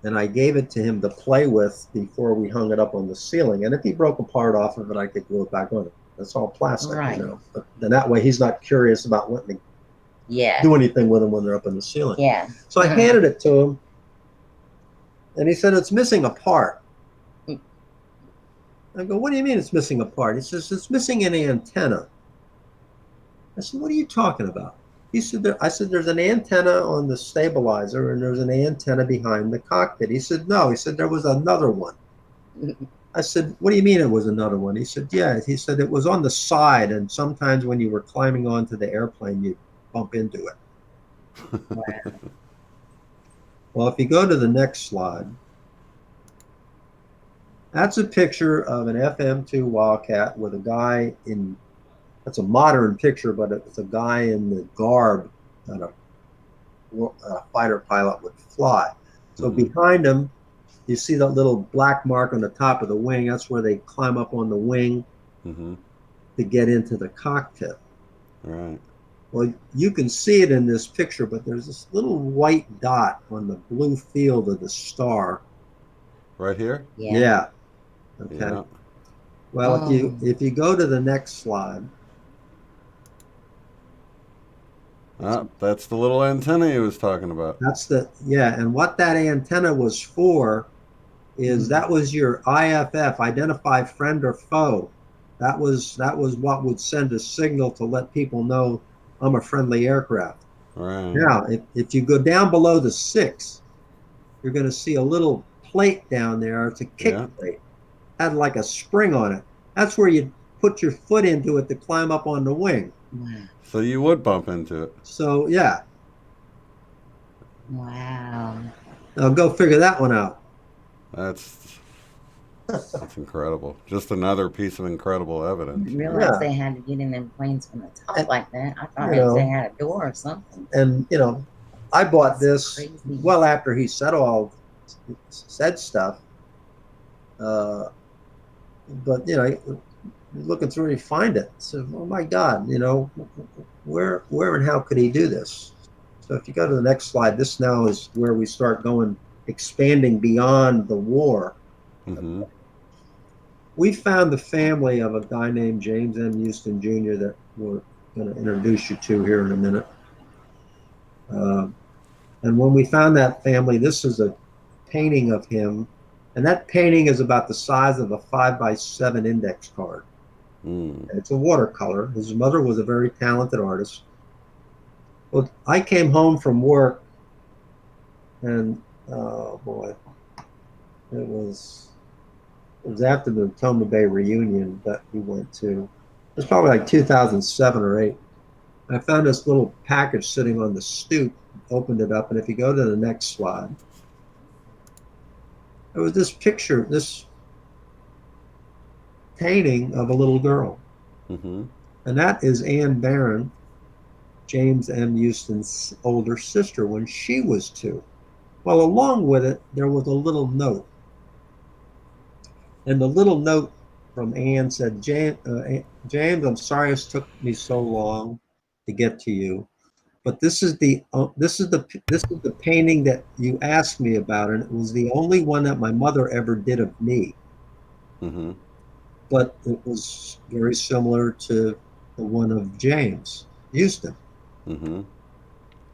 and I gave it to him to play with before we hung it up on the ceiling. And if he broke a part off of it, I could glue it back on it. That's all plastic, Right. But then that way he's not curious about wanting to Yeah. do anything with them when they're up in the ceiling. Yeah. So I handed it to him, and he said, "It's missing a part." I go, "What do you mean it's missing a part?" He says, "It's missing an antenna." I said, "What are you talking about?" He said, I said, "There's an antenna on the stabilizer, and there's an antenna behind the cockpit." He said, "No." He said, "There was another one." I said, "What do you mean it was another one?" He said, "Yeah." He said, "It was on the side, and sometimes when you were climbing onto the airplane, you'd bump into it." Wow. Well, if you go to the next slide, that's a picture of an FM2 Wildcat with a guy in, that's a modern picture, but it's a guy in the garb that a fighter pilot would fly. So Hmm. behind him, you see that little black mark on the top of the wing. That's where they climb up on the wing Hmm. to get into the cockpit. Right. Well, you can see it in this picture, but there's this little white dot on the blue field of the star. Right here. Yeah. Yeah. Okay. Yeah. Well, Oh. if you go to the next slide, That's the little antenna he was talking about. that's and what that antenna was for is that was your IFF, identify friend or foe. That was what would send a signal to let people know I'm a friendly aircraft. Right. Now, if you go down below the 6, you're going to see a little plate down there. It's a kick Yeah. plate. Had like a spring on it. That's where you put your foot into it to climb up on the wing. Wow. So you would bump into it. So yeah, Wow. now go figure that one out. That's incredible. Just another piece of incredible I evidence. didn't realize Yeah. they had to get in them planes from the top And- like that. I thought you they know. had a door or something. And I bought this Crazy. well after he said stuff. But looking through, you find it. So, oh my God, where and how could he do this? So if you go to the next slide, this now is where we start expanding beyond the war. Hmm. We found the family of a guy named James M. Huston Jr. that we're going to introduce you to here in a minute. And when we found that family, this is a painting of him. And that painting is about the size of a 5x7 index card. Mm. It's a watercolor. His mother was a very talented artist. Well, I came home from work, and oh boy, it was after the Toma Bay reunion that we went to. It was probably like 2007 or 8. I found this little package sitting on the stoop, opened it up, and if you go to the next slide, there was this picture, this painting of a little girl. Hmm. And that is Anne Barron. James M. Huston's older sister when she was 2. Well, along with it, there was a little note. And the little note from Anne said, James, I'm sorry it took me so long to get to you, but this is the painting that you asked me about, and it was the only one that my mother ever did of me. Mm-hmm. But it was very similar to the one of James Huston. Mm-hmm.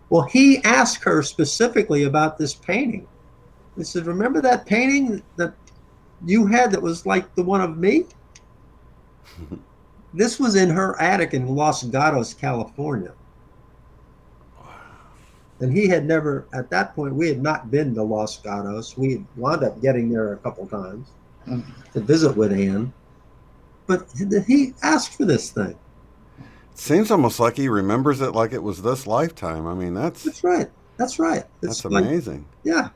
Well, he asked her specifically about this painting. He said, remember that painting that you had that was like the one of me? This was in her attic in Los Gatos, California. And he had never, at that point, we had not been to Los Gatos. We wound up getting there a couple times to visit with Anne. But he asked for this thing. It seems almost like he remembers it like it was this lifetime. I mean, That's right. That's right. That's like, amazing. yeah.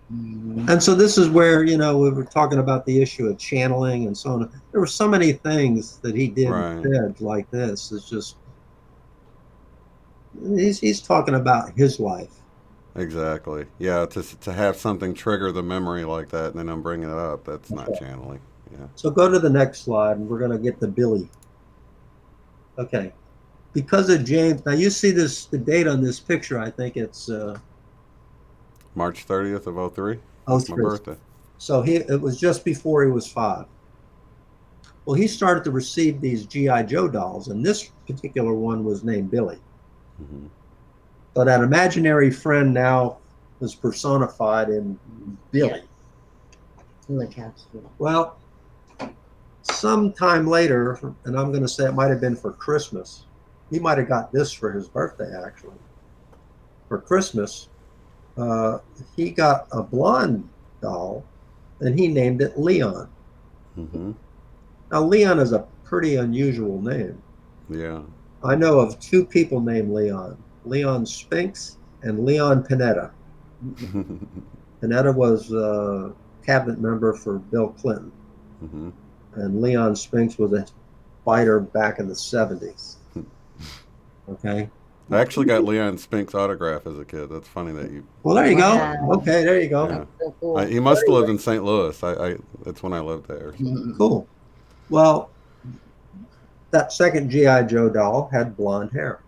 And so this is where, we were talking about the issue of channeling and so on. There were so many things that he did Right. and said like this. It's just, he's talking about his life. Exactly. Yeah, to have something trigger the memory like that and then I'm bringing it up, that's not channeling. Yeah. So go to the next slide and we're going to get to Billy. Okay. Because of James, now you see the date on this picture, I think it's March 30th of 03. Oh, My birthday. So it was just before he was 5. Well, he started to receive these G.I. Joe dolls, and this particular one was named Billy. Mm-hmm. So that imaginary friend now was personified in Billy. Well, sometime later, and I'm going to say it might have been for Christmas, he might have got this for his birthday, actually. For Christmas, he got a blonde doll, and he named it Leon. Mm-hmm. Now, Leon is a pretty unusual name. Yeah. I know of 2 people named Leon. Leon Spinks and Leon Panetta. Panetta was a cabinet member for Bill Clinton. Mm-hmm. And Leon Spinks was a fighter back in the 70s. Okay. I actually got Leon Spink's autograph as a kid. That's funny that you. Well, there you Wow. go. Okay, there you go. Yeah. So cool. He must have lived in St. Louis. That's when I lived there. Cool. Well, that second G.I. Joe doll had blonde hair.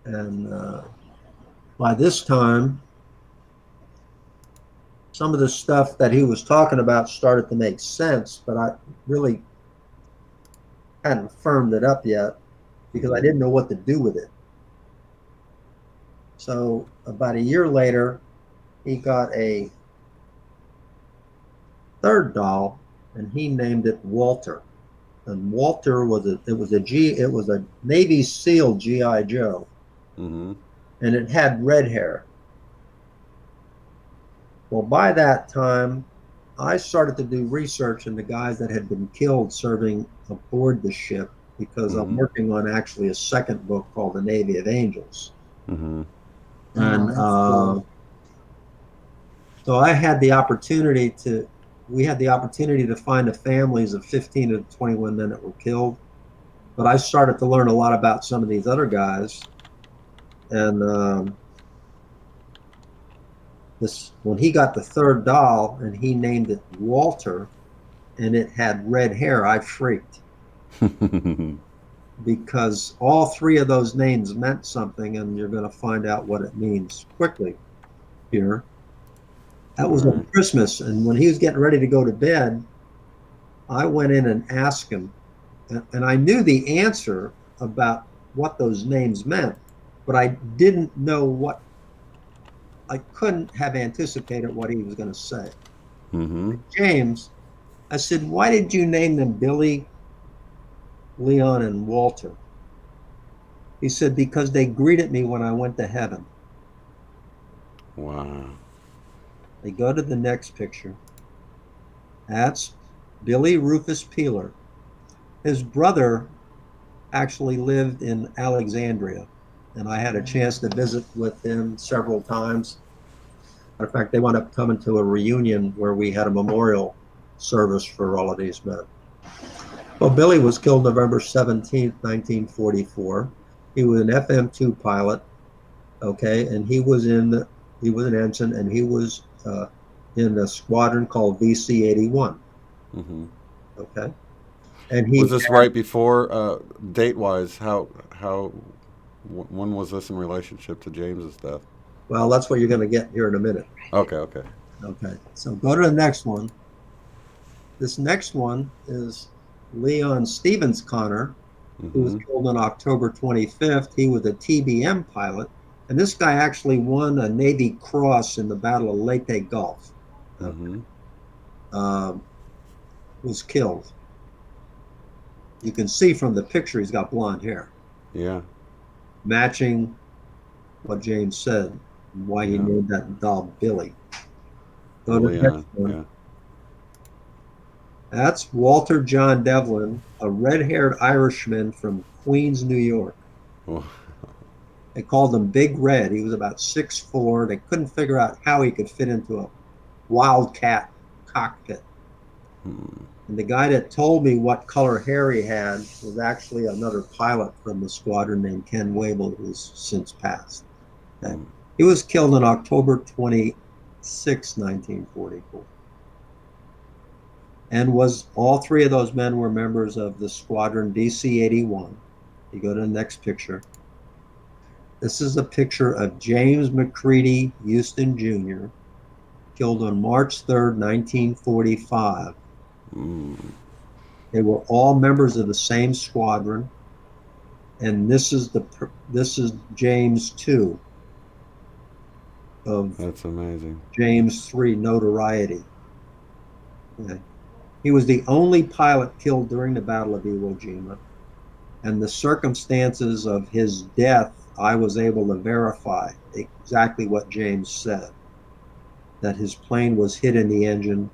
And by this time, some of the stuff that he was talking about started to make sense, but I really hadn't firmed it up yet because I didn't know what to do with it. So about a year later, he got a third doll, and he named it Walter. And Walter was a Navy SEAL G.I. Joe, Mm-hmm. and it had red hair. Well, by that time, I started to do research in the guys that had been killed serving aboard the ship because I'm working on actually a second book called The Navy of Angels. Mm-hmm. And so I had the opportunity we had the opportunity to find the families of 15 of the 21 men that were killed. But I started to learn a lot about some of these other guys. And when he got the third doll and he named it Walter and it had red hair, I freaked. Because all 3 of those names meant something, and you're going to find out what it means quickly here. That was on Christmas, and when he was getting ready to go to bed, I went in and asked him, and I knew the answer about what those names meant, but I didn't know I couldn't have anticipated what he was going to say. Mm-hmm. James, I said, why did you name them Billy, Leon, and Walter? He said, because they greeted me when I went to heaven. Wow. They go to the next picture. That's Billy Rufus Peeler. His brother actually lived in Alexandria, and I had a chance to visit with him several times. In fact, they wound up coming to a reunion where we had a memorial service for all of these men. Well, Billy was killed November 17th, 1944. He was an FM2 pilot, okay, and he was an ensign, and he was in a squadron called VC-81, Hmm. okay, and Was he this right before, date-wise? When was this in relationship to James's death? well, that's what you're going to get here in a minute. Okay, okay. Okay, so go to the next one. This next one is Leon Stevens Connor, who was Hmm. killed on October 25th. He was a TBM pilot, and this guy actually won a Navy Cross in the Battle of Leyte Gulf. Hmm. Um, was killed. You can see from the picture he's got blonde hair, Yeah, matching what James said, and why he yeah. named that doll Billy. Go to the next Leon, one. yeah. That's Walter John Devlin, a red-haired Irishman from Queens, New York. Well, They called him Big Red. He was about 6'4". They couldn't figure out how he could fit into a Wildcat cockpit. hmm. And the guy that told me what color hair he had was actually another pilot from the squadron named Ken Wable, who's since passed. Okay. He was killed on October 26, 1944. And all three of those men were members of the squadron DC-81. You go to the next picture. This is a picture of James McCready Huston Jr., killed on March 3rd, 1945. Mm. They were all members of the same squadron, and this is James 2 of That's amazing. James 3 notoriety. Okay. He was the only pilot killed during the Battle of Iwo Jima, and the circumstances of his death, I was able to verify exactly what James said, that his plane was hit in the engine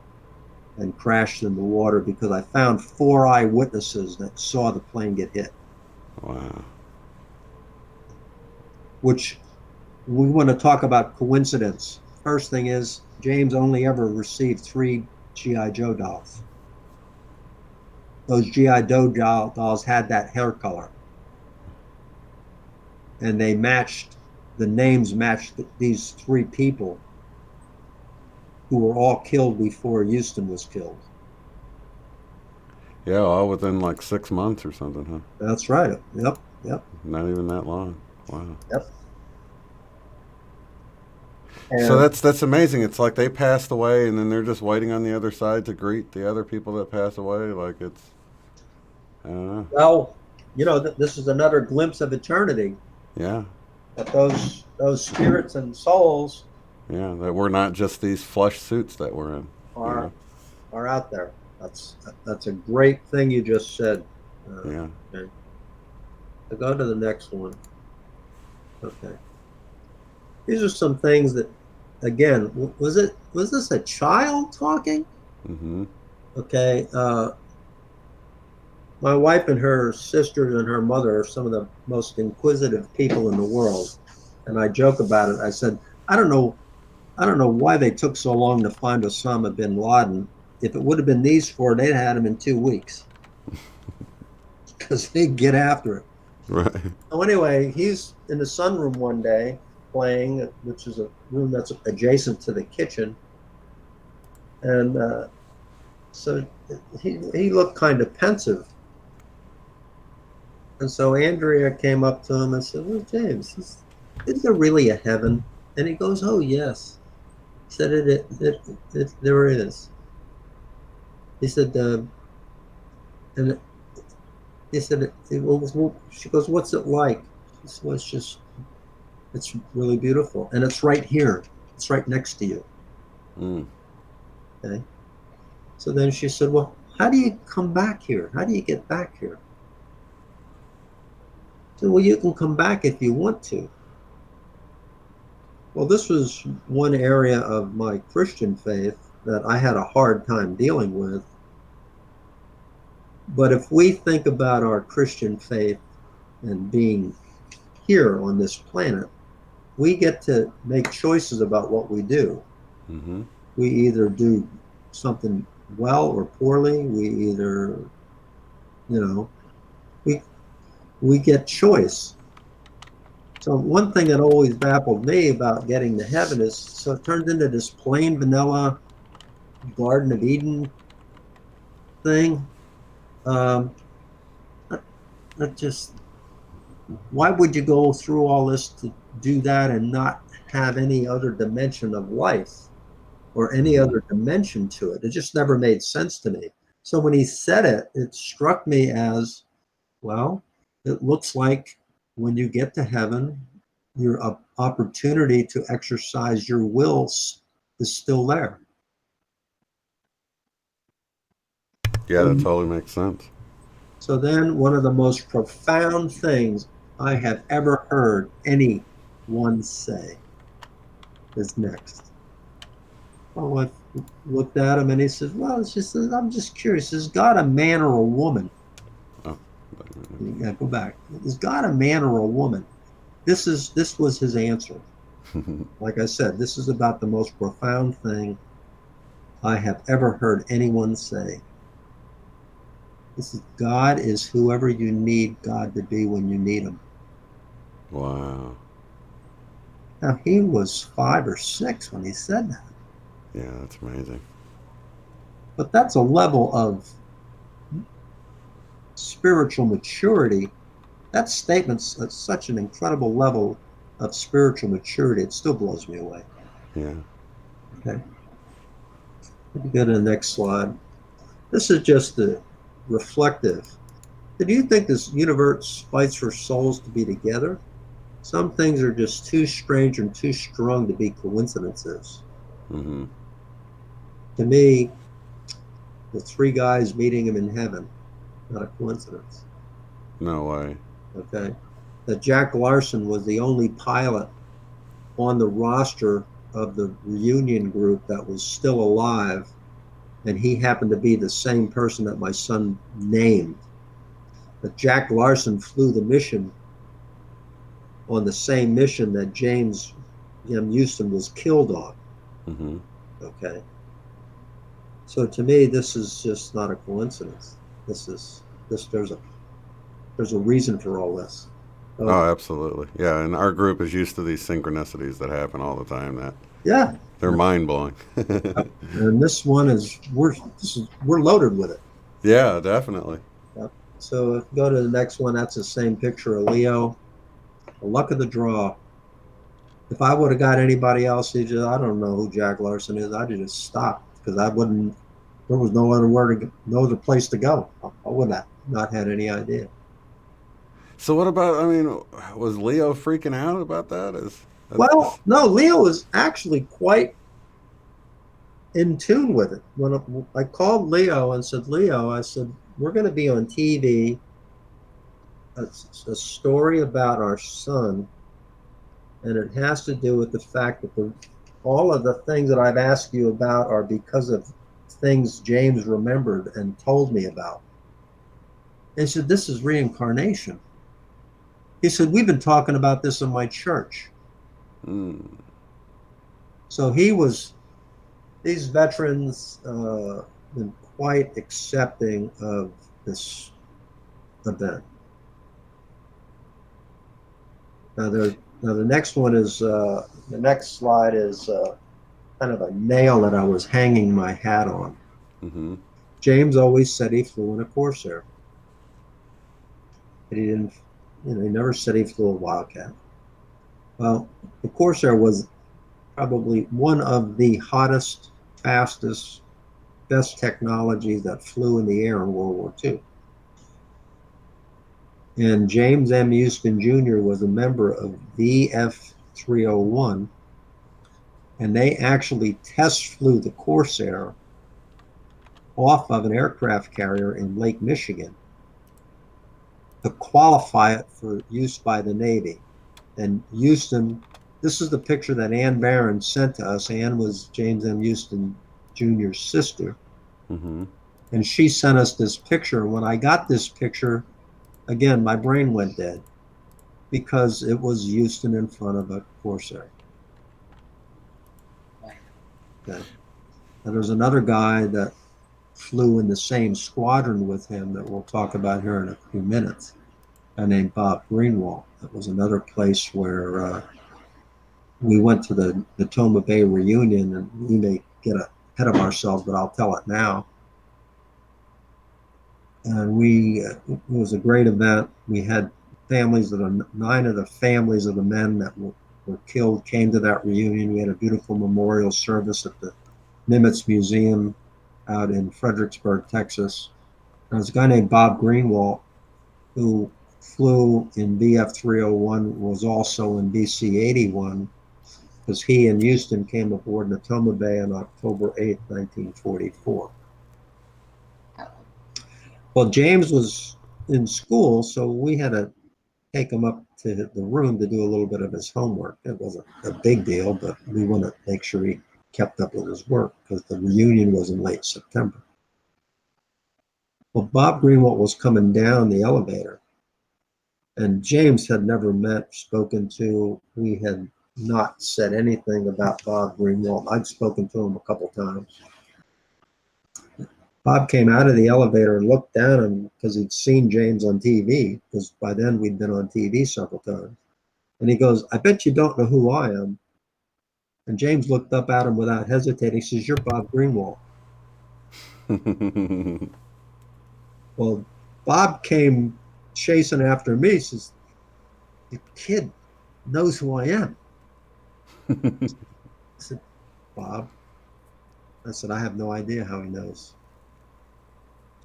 and crashed in the water, because I found 4 eyewitnesses that saw the plane get hit. Wow. Which we want to talk about coincidence. First thing is, James only ever received 3 G.I. Joe dolls. Those G.I. Joe dolls had that hair color. And the names matched these 3 people who were all killed before Huston was killed. Yeah, all within like 6 months or something, huh? That's right. Yep. Not even that long. Wow. Yep. So And that's amazing. It's like they passed away, and then they're just waiting on the other side to greet the other people that pass away. Like it's, I don't know. well, this is another glimpse of eternity. Yeah, That those spirits and souls yeah. That we're not just these flesh suits that we're in. are You are out there. That's a great thing you just said. Yeah. Okay. So go to the next one. Okay. These are some things that, again, was this a child talking? Mm-hmm. Okay. My wife and her sisters and her mother are some of the most inquisitive people in the world, and I joke about it. I said, I don't know why they took so long to find Osama bin Laden. If it would have been these 4, they'd had him in 2 weeks, because they'd get after it. Right. So anyway, he's in the sunroom one day playing, which is a room that's adjacent to the kitchen, and so he looked kind of pensive. And so Andrea came up to him and said, "Well, James, is there really a heaven?" And he goes, "Oh, yes." He said, there is. He said, and he said, she goes, "What's it like?" He said, "Well, it's really beautiful. And it's right here. It's right next to you." Mm. Okay. So then she said, "Well, how do you come back here? How do you get back here?" I said, "Well, you can come back if you want to." Well, this was one area of my Christian faith that I had a hard time dealing with. But if we think about our Christian faith and being here on this planet, we get to make choices about what we do. Mm-hmm. We either do something well or poorly. We either You know, we we get choice. So one thing that always baffled me about getting to heaven is, so it turns into this plain vanilla Garden of Eden thing. Um, that, that just, why would you go through all this to do that and not have any other dimension of life or any Mm-hmm. other dimension to it? It just never made sense to me. So when he said it, it struck me as, well, it looks like when you get to heaven, your opportunity to exercise your will is still there. Yeah, that So, totally makes sense. so then, one of the most profound things I have ever heard anyone say is next. My wife looked at him and he says, well, it's just, I'm just curious, is God a man or a woman? Oh, Yeah, go back. Is God a man or a woman? This was his answer. Like I said, this is about the most profound thing I have ever heard anyone say. This is, God is whoever you need God to be when you need him. wow. Now he was 5 or 6 when he said that, Yeah, that's amazing. but that's a level of spiritual maturity. That statement's at such an incredible level of spiritual maturity. It still blows me away. Yeah. Okay, let me go to the next slide. This is just the reflective. Do you think this universe fights for souls to be together? Some things are just too strange and too strong to be coincidences. Mm-hmm. To me, the 3 guys meeting him in heaven, not a coincidence. No way. Okay. That Jack Larson was the only pilot on the roster of the reunion group that was still alive, and he happened to be the same person that my son named. But Jack Larson flew the mission on the same mission that James Huston was killed on. Mm-hmm. Okay. So to me, this is just not a coincidence. This is this there's a reason for all this. Oh, So absolutely. Yeah, and our group is used to these synchronicities that happen all the time. That yeah, they're mind blowing. and this one is we're loaded with it. Yeah, definitely. Yep. So if you go to the next one, that's the same picture of Leo. The luck of the draw. If I would have got anybody else, I don't know who Jack Larson is. I'd just stop because I wouldn't. There was no other place to go. I would have not had any idea. So what about? I mean, was Leo freaking out about that? Is that's Well, no, Leo is actually quite in tune with it. When I called Leo and said, Leo, I said, we're going to be on TV, a story about our son, and it has to do with the fact that all of the things that I've asked you about are because of things James remembered and told me about. And he said, this is reincarnation. He said, we've been talking about this in my church. mm, So these veterans been quite accepting of this event. Now, the next one is the next slide is kind of a nail that I was hanging my hat on. mm-hmm. James always said he flew in a Corsair, but he didn't. He never said he flew a Wildcat. Well, the Corsair was probably one of the hottest, fastest, best technology that flew in the air in World War II. And James M. Huston Jr. was a member of VF 301, and they actually test flew the Corsair off of an aircraft carrier in Lake Michigan to qualify it for use by the Navy. And Huston, this is the picture that Ann Barron sent to us. Ann was James M. Huston Jr.'s sister. Mm-hmm. And she sent us this picture. When I got this picture, again, my brain went dead because it was Huston in front of a Corsair. Okay. And there's another guy that flew in the same squadron with him that we'll talk about here in a few minutes, a guy named Bob Greenwald. That was another place where we went to the Natoma Bay reunion, and we may get ahead of ourselves, but I'll tell it now. And it was a great event. We had families 9 of the families of the men that were killed came to that reunion. We had a beautiful memorial service at the Nimitz Museum out in Fredericksburg, Texas. There was a guy named Bob Greenwald who flew in BF 301, was also in BC 81, because he and Huston came aboard Natoma Bay on October 8, 1944. Well, James was in school, so we had to take him up to the room to do a little bit of his homework. It wasn't a big deal, but we wanted to make sure he kept up with his work because the reunion was in late September. Well, Bob Greenwald was coming down the elevator, and James had never spoken to. We had not said anything about Bob Greenwald. I'd spoken to him a couple times. Bob came out of the elevator and looked down at him because he'd seen James on TV, because by then we'd been on TV several times. And he goes, "I bet you don't know who I am." And James looked up at him without hesitating. He says, "You're Bob Greenwald." Well, Bob came chasing after me. He says, "The kid knows who I am." I said, "Bob," I said, "I have no idea how he knows."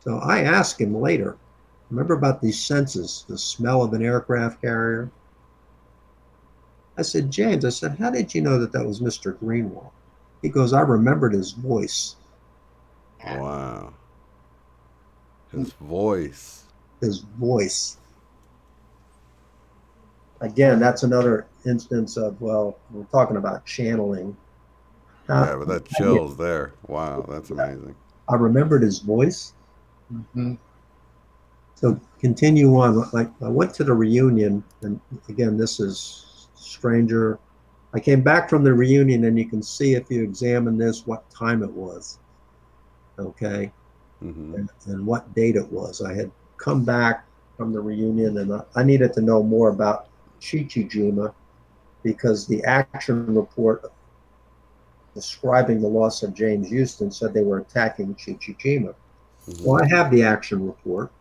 So I asked him later, remember about these senses, the smell of an aircraft carrier? I said, "James," I said, "how did you know that was Mr. Greenwald?" He goes, "I remembered his voice." Wow. His voice. His voice. Again, that's another instance of, well, we're talking about channeling. Yeah, but that chills there. Wow, that's amazing. I remembered his voice. Mm-hmm. So continue on. Like, I went to the reunion, and again, this is stranger. I came back from the reunion, and you can see if you examine this what time it was, okay, and what date it was. I had come back from the reunion, and I needed to know more about Iwo Jima because the action report describing the loss of James Huston said they were attacking Iwo Jima. Well, I have the action report.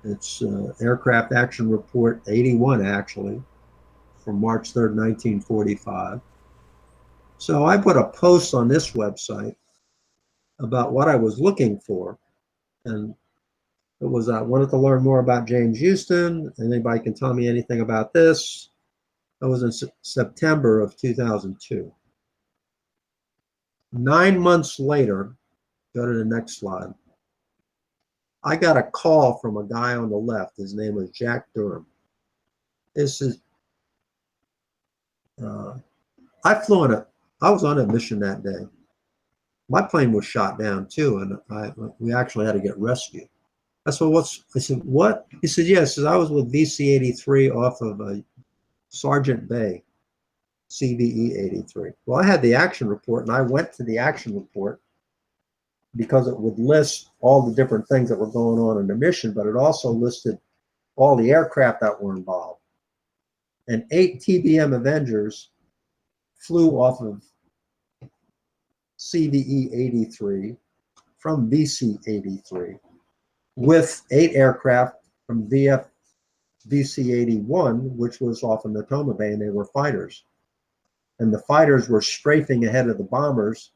It's Aircraft Action Report 81, actually, from March 3rd, 1945. So I put a post on this website about what I was looking for. And it was, I wanted to learn more about James Huston. Anybody can tell me anything about this? That was in September of 2002. 9 months later, go to the next slide, I got a call from a guy on the left. His name was Jack Durham. This is, I was on a mission that day. My plane was shot down too, and we actually had to get rescued. I said, I said, "What?" He said, "Yes." I was with VC-83 off of Sergeant Bay, CVE 83. Well, I had the action report, and I went to the action report because it would list all the different things that were going on in the mission, but it also listed all the aircraft that were involved. And 8 TBM Avengers flew off of CVE 83 from VC 83 with 8 aircraft from VC 81, which was off of Natoma Bay, and they were fighters. And the fighters were strafing ahead of the bombers,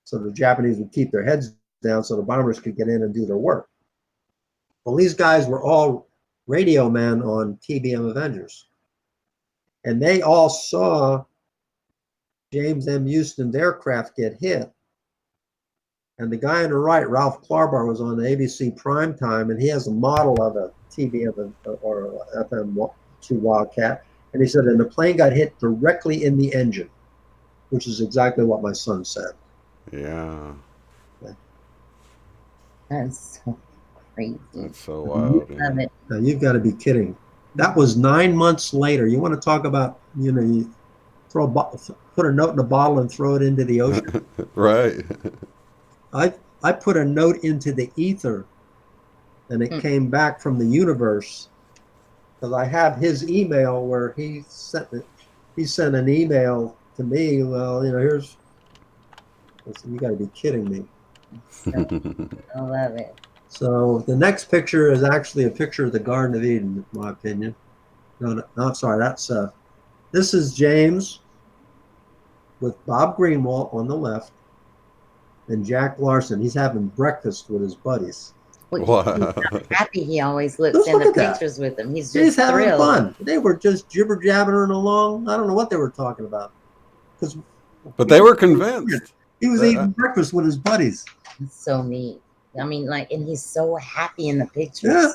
so the Japanese would keep their heads down so the bombers could get in and do their work. Well, these guys were all radio men on TBM Avengers. And they all saw James M. Huston's aircraft get hit. And the guy on the right, Ralph Klarbar, was on the ABC primetime, and he has a model of a TBM or FM2 Wildcat. And he said, and the plane got hit directly in the engine, which is exactly what my son said. Yeah. That's so crazy. That's so wild. Love it. Now, you've got to be kidding. That was 9 months later. You want to talk about, you put a note in a bottle and throw it into the ocean. Right. I put a note into the ether, and it came back from the universe, because I have his email where he sent an email to me. Well, here's. I said, you got to be kidding me. I love it. So the next picture is actually a picture of the Garden of Eden, in my opinion. No, I'm sorry. This is James with Bob Greenwald on the left and Jack Larson. He's having breakfast with his buddies. Wow. How happy he always looks Just in the that. pictures with them. He's having thrilled. fun. They were just jibber jabbering along. I don't know what they were talking about. But they were convinced. He was eating breakfast with his buddies. It's so neat. I mean, like, and he's so happy in the pictures. Yeah.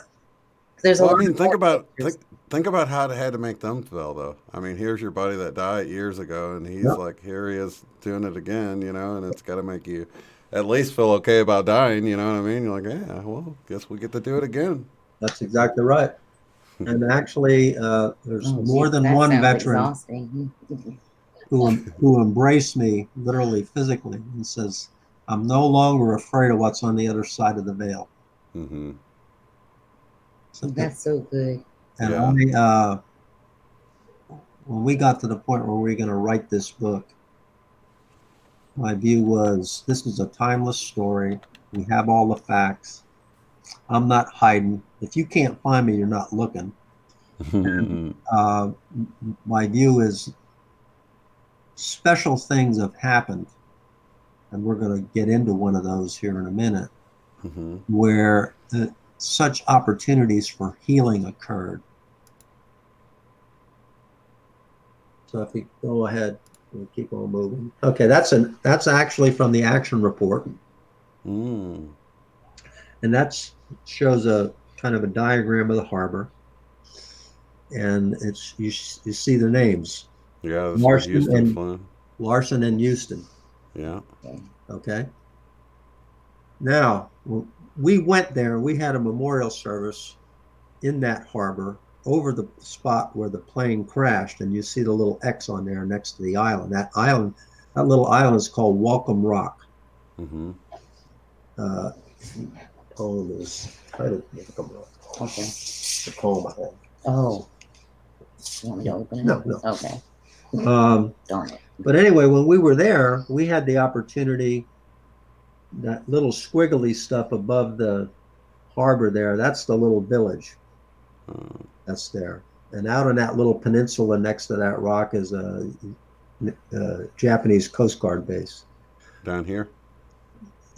There's a lot. I mean, think about how it had to make them feel, though. I mean, here's your buddy that died years ago, and he's like, here he is doing it again, and it's got to make you at least feel okay about dying, you know what I mean? You're like, yeah, well, guess we get to do it again. That's exactly right. And actually, there's more than one veteran who embraced me literally, physically, and says, I'm no longer afraid of what's on the other side of the veil. Mm-hmm. So that's so good. And only when we got to the point where we were going to write this book, my view was, this is a timeless story. We have all the facts. I'm not hiding. If you can't find me, you're not looking. And, my view is special things have happened, and we're going to get into one of those here in a minute, where such opportunities for healing occurred. So if we go ahead, we'll keep on moving. Okay, that's actually from the action report. And that shows a kind of a diagram of the harbor. And it's you see the names. Yeah, this was Houston. Larson and Houston. Yeah. Okay. Now, we went there. We had a memorial service in that harbor over the spot where the plane crashed, and you see the little X on there next to the island. That little island is called Welcome Rock. Poem is titled Welcome Rock. Okay. The poem, I think. Oh. You want me to open it? No. Okay. Darn it. But anyway, when we were there, we had the opportunity, that little squiggly stuff above the harbor there, that's the little village. That's there. And out on that little peninsula next to that rock is a Japanese Coast Guard base. Down here?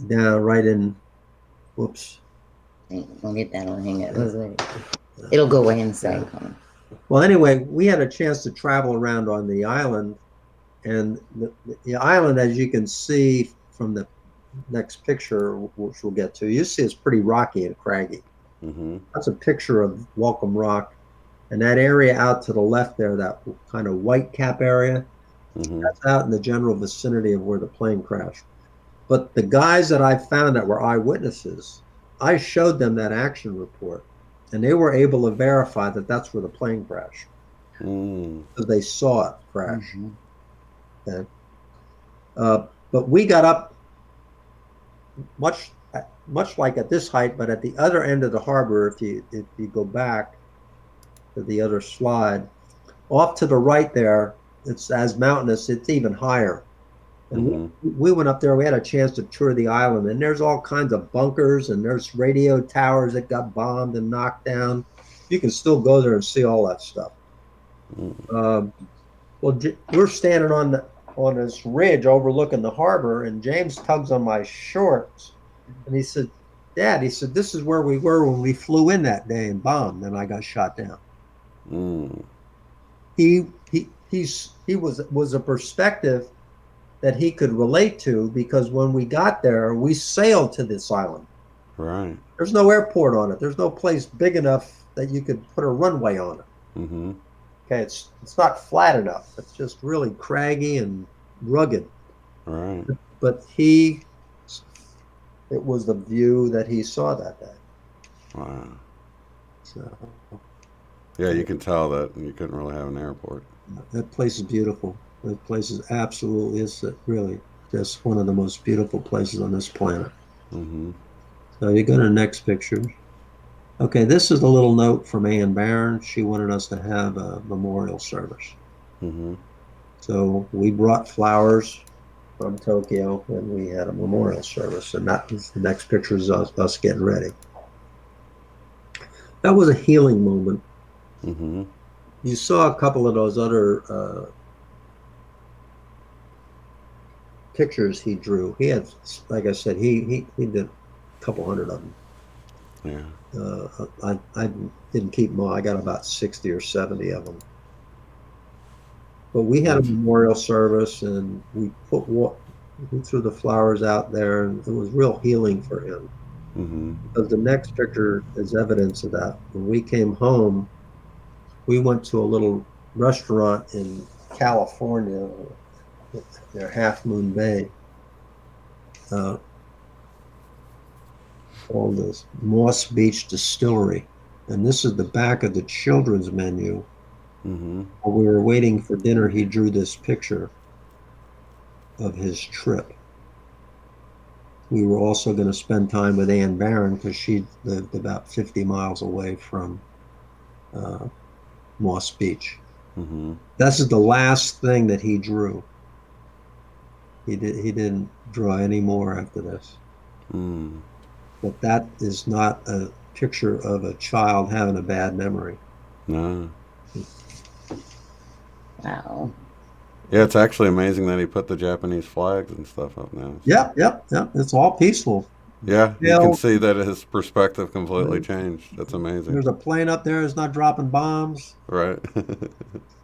Down right in, whoops. Don't get that on hang up. It'll go away in a second. Well, anyway, we had a chance to travel around on the island, and the island, as you can see from the next picture, which we'll get to, you see it's pretty rocky and craggy. That's a picture of Welcome Rock, and that area out to the left there, that kind of white cap area, that's out in the general vicinity of where the plane crashed. But the guys that I found that were eyewitnesses, I showed them that action report, and they were able to verify that that's where the plane crashed. Because they saw it crash. Okay. But we got up much like at this height, but at the other end of the harbor, if you go back to the other slide, off to the right there, it's as mountainous, it's even higher. And we went up there, we had a chance to tour the island, and there's all kinds of bunkers, and there's radio towers that got bombed and knocked down. You can still go there and see all that stuff. Well, we're standing on this ridge overlooking the harbor, and James tugs on my shorts, and he said, Dad, he said, this is where we were when we flew in that day and bombed, and I got shot down. He was a perspective that he could relate to, because when we got there, we sailed to this island. Right. There's no airport on it. There's no place big enough that you could put a runway on it. Okay, it's not flat enough. It's just really craggy and rugged. Right. But it was the view that he saw that day. Wow. So. Yeah, you can tell that you couldn't really have an airport. That place is beautiful. That place is absolutely, it's really just one of the most beautiful places on this planet. Mm-hmm. So you go to the next picture. Okay, this is a little note from Ann Barron. She wanted us to have a memorial service. Mm-hmm. So we brought flowers from Tokyo and we had a memorial service. And that was the next picture is us getting ready. That was a healing moment. Mm-hmm. You saw a couple of those other pictures he drew. He had, like I said, he did a couple hundred of them. Yeah. I didn't keep them all. I got about 60 or 70 of them. But we had a memorial service and we threw the flowers out there, and it was real healing for him. Mm-hmm. Because the next picture is evidence of that. When we came home, we went to a little restaurant in California near Half Moon Bay called the Moss Beach Distillery. And this is the back of the children's menu. Mm-hmm. While we were waiting for dinner, he drew this picture of his trip. We were also going to spend time with Ann Barron because she lived about 50 miles away from Moss Beach. Mm-hmm. This is the last thing that he drew. He didn't draw any more after this. Mm. But that is not a picture of a child having a bad memory. No. Wow. Yeah, it's actually amazing that he put the Japanese flags and stuff up now. Yep. It's all peaceful. Yeah, you can see that his perspective completely changed. That's amazing. There's a plane up there that's not dropping bombs. Right.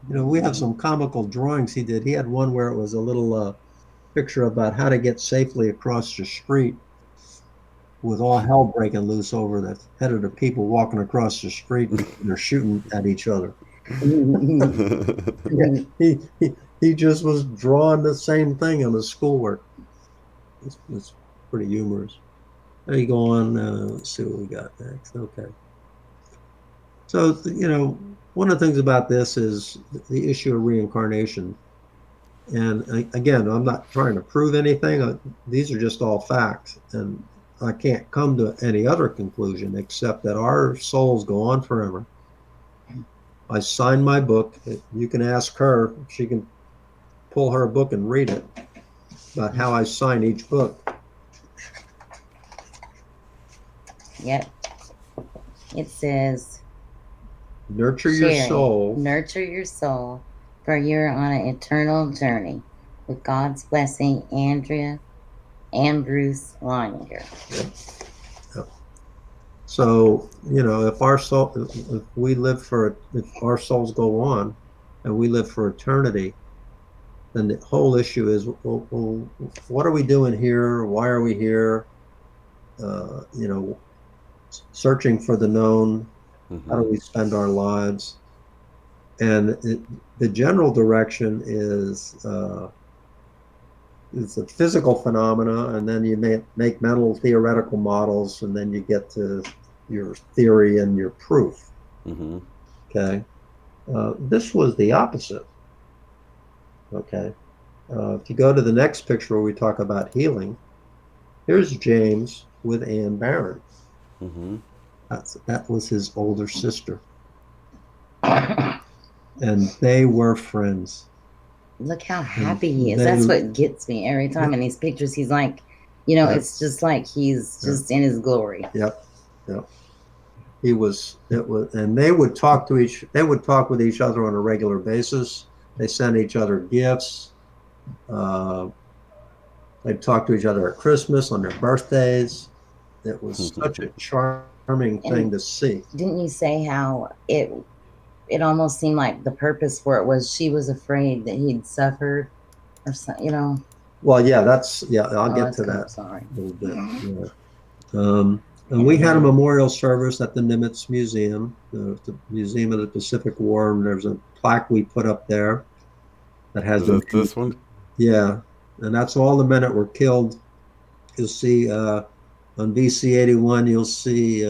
We have some comical drawings he did. He had one where it was a little picture about how to get safely across the street with all hell breaking loose over the head of the people walking across the street and they're shooting at each other. Yeah, he just was drawing the same thing on his schoolwork. It's pretty humorous. There you go on. Let's see what we got next. Okay. So, one of the things about this is the issue of reincarnation. And again, I'm not trying to prove anything. These are just all facts. And I can't come to any other conclusion except that our souls go on forever. I signed my book. You can ask her. She can pull her book and read it about how I sign each book. Yep. It says, Nurture your soul. Nurture your soul, for you're on an eternal journey. With God's blessing, Andrea and Bruce Leininger. Yep. So, if our soul, if our souls go on and we live for eternity, then the whole issue is, well, what are we doing here? Why are we here? Searching for the known. Mm-hmm. How do we spend our lives? And the general direction is it's a physical phenomena, and then you make mental theoretical models, and then you get to your theory and your proof. Mm-hmm. Okay. This was the opposite. Okay. If you go to the next picture where we talk about healing, here's James with Ann Barron. Mm-hmm. That was his older sister. And they were friends. Look how happy he is. That's what gets me every time in these pictures. He's like, it's just like he's just in his glory. Yep. And they would talk with each other on a regular basis. They sent each other gifts. They'd talk to each other at Christmas, on their birthdays. It was such a charming thing to see. Didn't you say how it almost seemed like the purpose for it was she was afraid that he'd suffered or something, Well, yeah, I'll get to that. Sorry. A little bit. Yeah. And we had a memorial service at the Nimitz Museum, the Museum of the Pacific War, and there's a plaque we put up there that has this one? Yeah, and that's all the men that were killed. You'll see on VC-81, you'll see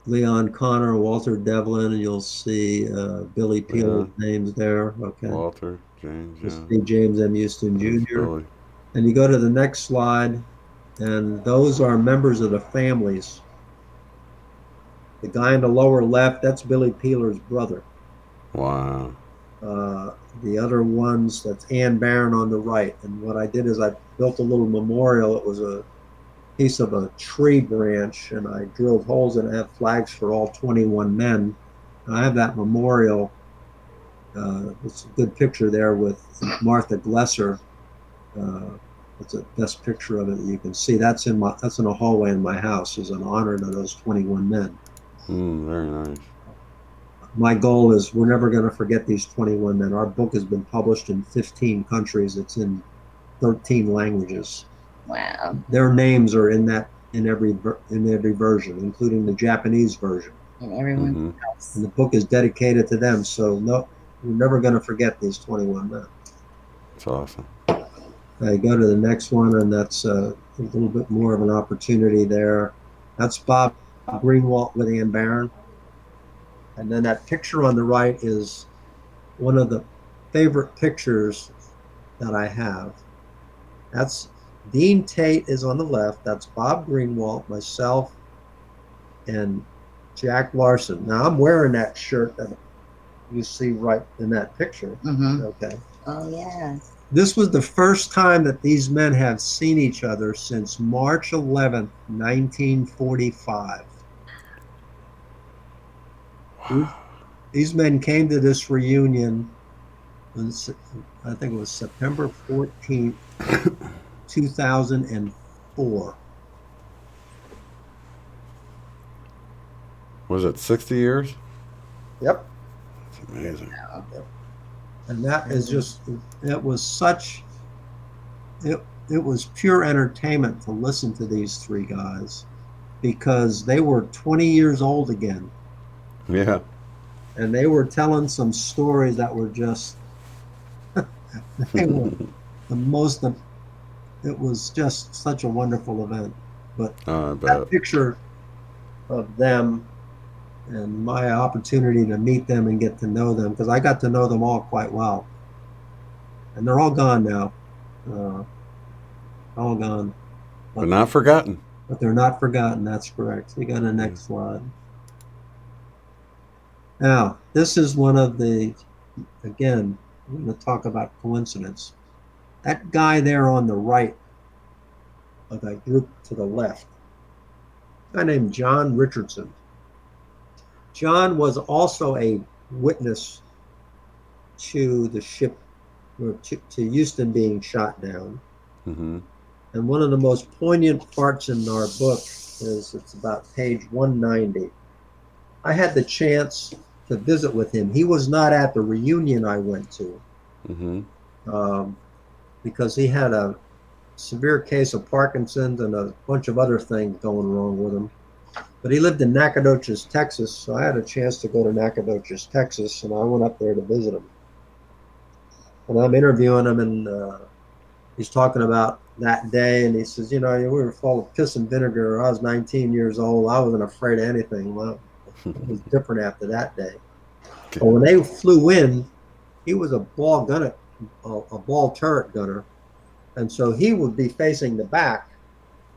Leon Connor, Walter Devlin, and you'll see Billy Peel's names there. Okay. Walter, James, You'll see James M. Huston Jr. And you go to the next slide, And those are members of the families. The guy in the lower left, that's Billy Peeler's brother. Wow. The other ones, that's Ann Barron on the right. And what I did is I built a little memorial. It was a piece of a tree branch, and I drilled holes in it and had flags for all 21 men. And I have that memorial. It's a good picture there with Martha Glesser. That's the best picture of it that you can see. That's in a hallway in my house as an honor to those 21 men. Very nice. My goal is we're never going to forget these 21 men. Our book has been published in 15 countries. It's in 13 languages. Wow. Their names are in every version, including the Japanese version. And everyone else. And the book is dedicated to them. So no, we're never going to forget these 21 men. That's awesome. I go to the next one, and that's a little bit more of an opportunity there. That's Bob Greenwald with Ann Barron. And then that picture on the right is one of the favorite pictures that I have. That's Dean Tate is on the left. That's Bob Greenwald, myself, and Jack Larson. Now I'm wearing that shirt that you see right in that picture. Mm-hmm. Okay. Oh, yeah. This was the first time that these men have seen each other since March 11th, 1945. These men came to this reunion, I think it was September 14th, 2004. Was it 60 years? Yep. That's amazing. And that is just, it was it was pure entertainment to listen to these three guys because they were 20 years old again. Yeah. And they were telling some stories that were just, they were it was just such a wonderful event. But that picture of them and my opportunity to meet them and get to know them, because I got to know them all quite well. And they're all gone now. All gone. But not forgotten. But they're not forgotten, that's correct. We got a next slide. Now, this is one of the, again, we're going to talk about coincidence. That guy there on the right of that group to the left, a guy named John Richardson. John was also a witness to the ship, or to Houston being shot down. Mm-hmm. And one of the most poignant parts in our book is it's about page 190. I had the chance to visit with him. He was not at the reunion I went to, because he had a severe case of Parkinson's and a bunch of other things going wrong with him. But he lived in Nacogdoches, Texas, so I had a chance to go to Nacogdoches, Texas, and I went up there to visit him. And I'm interviewing him, and he's talking about that day, and he says, you know, we were full of piss and vinegar. I was 19 years old. I wasn't afraid of anything. Well, it was different after that day. But when they flew in, he was a ball gunner, a ball turret gunner, and so he would be facing the back.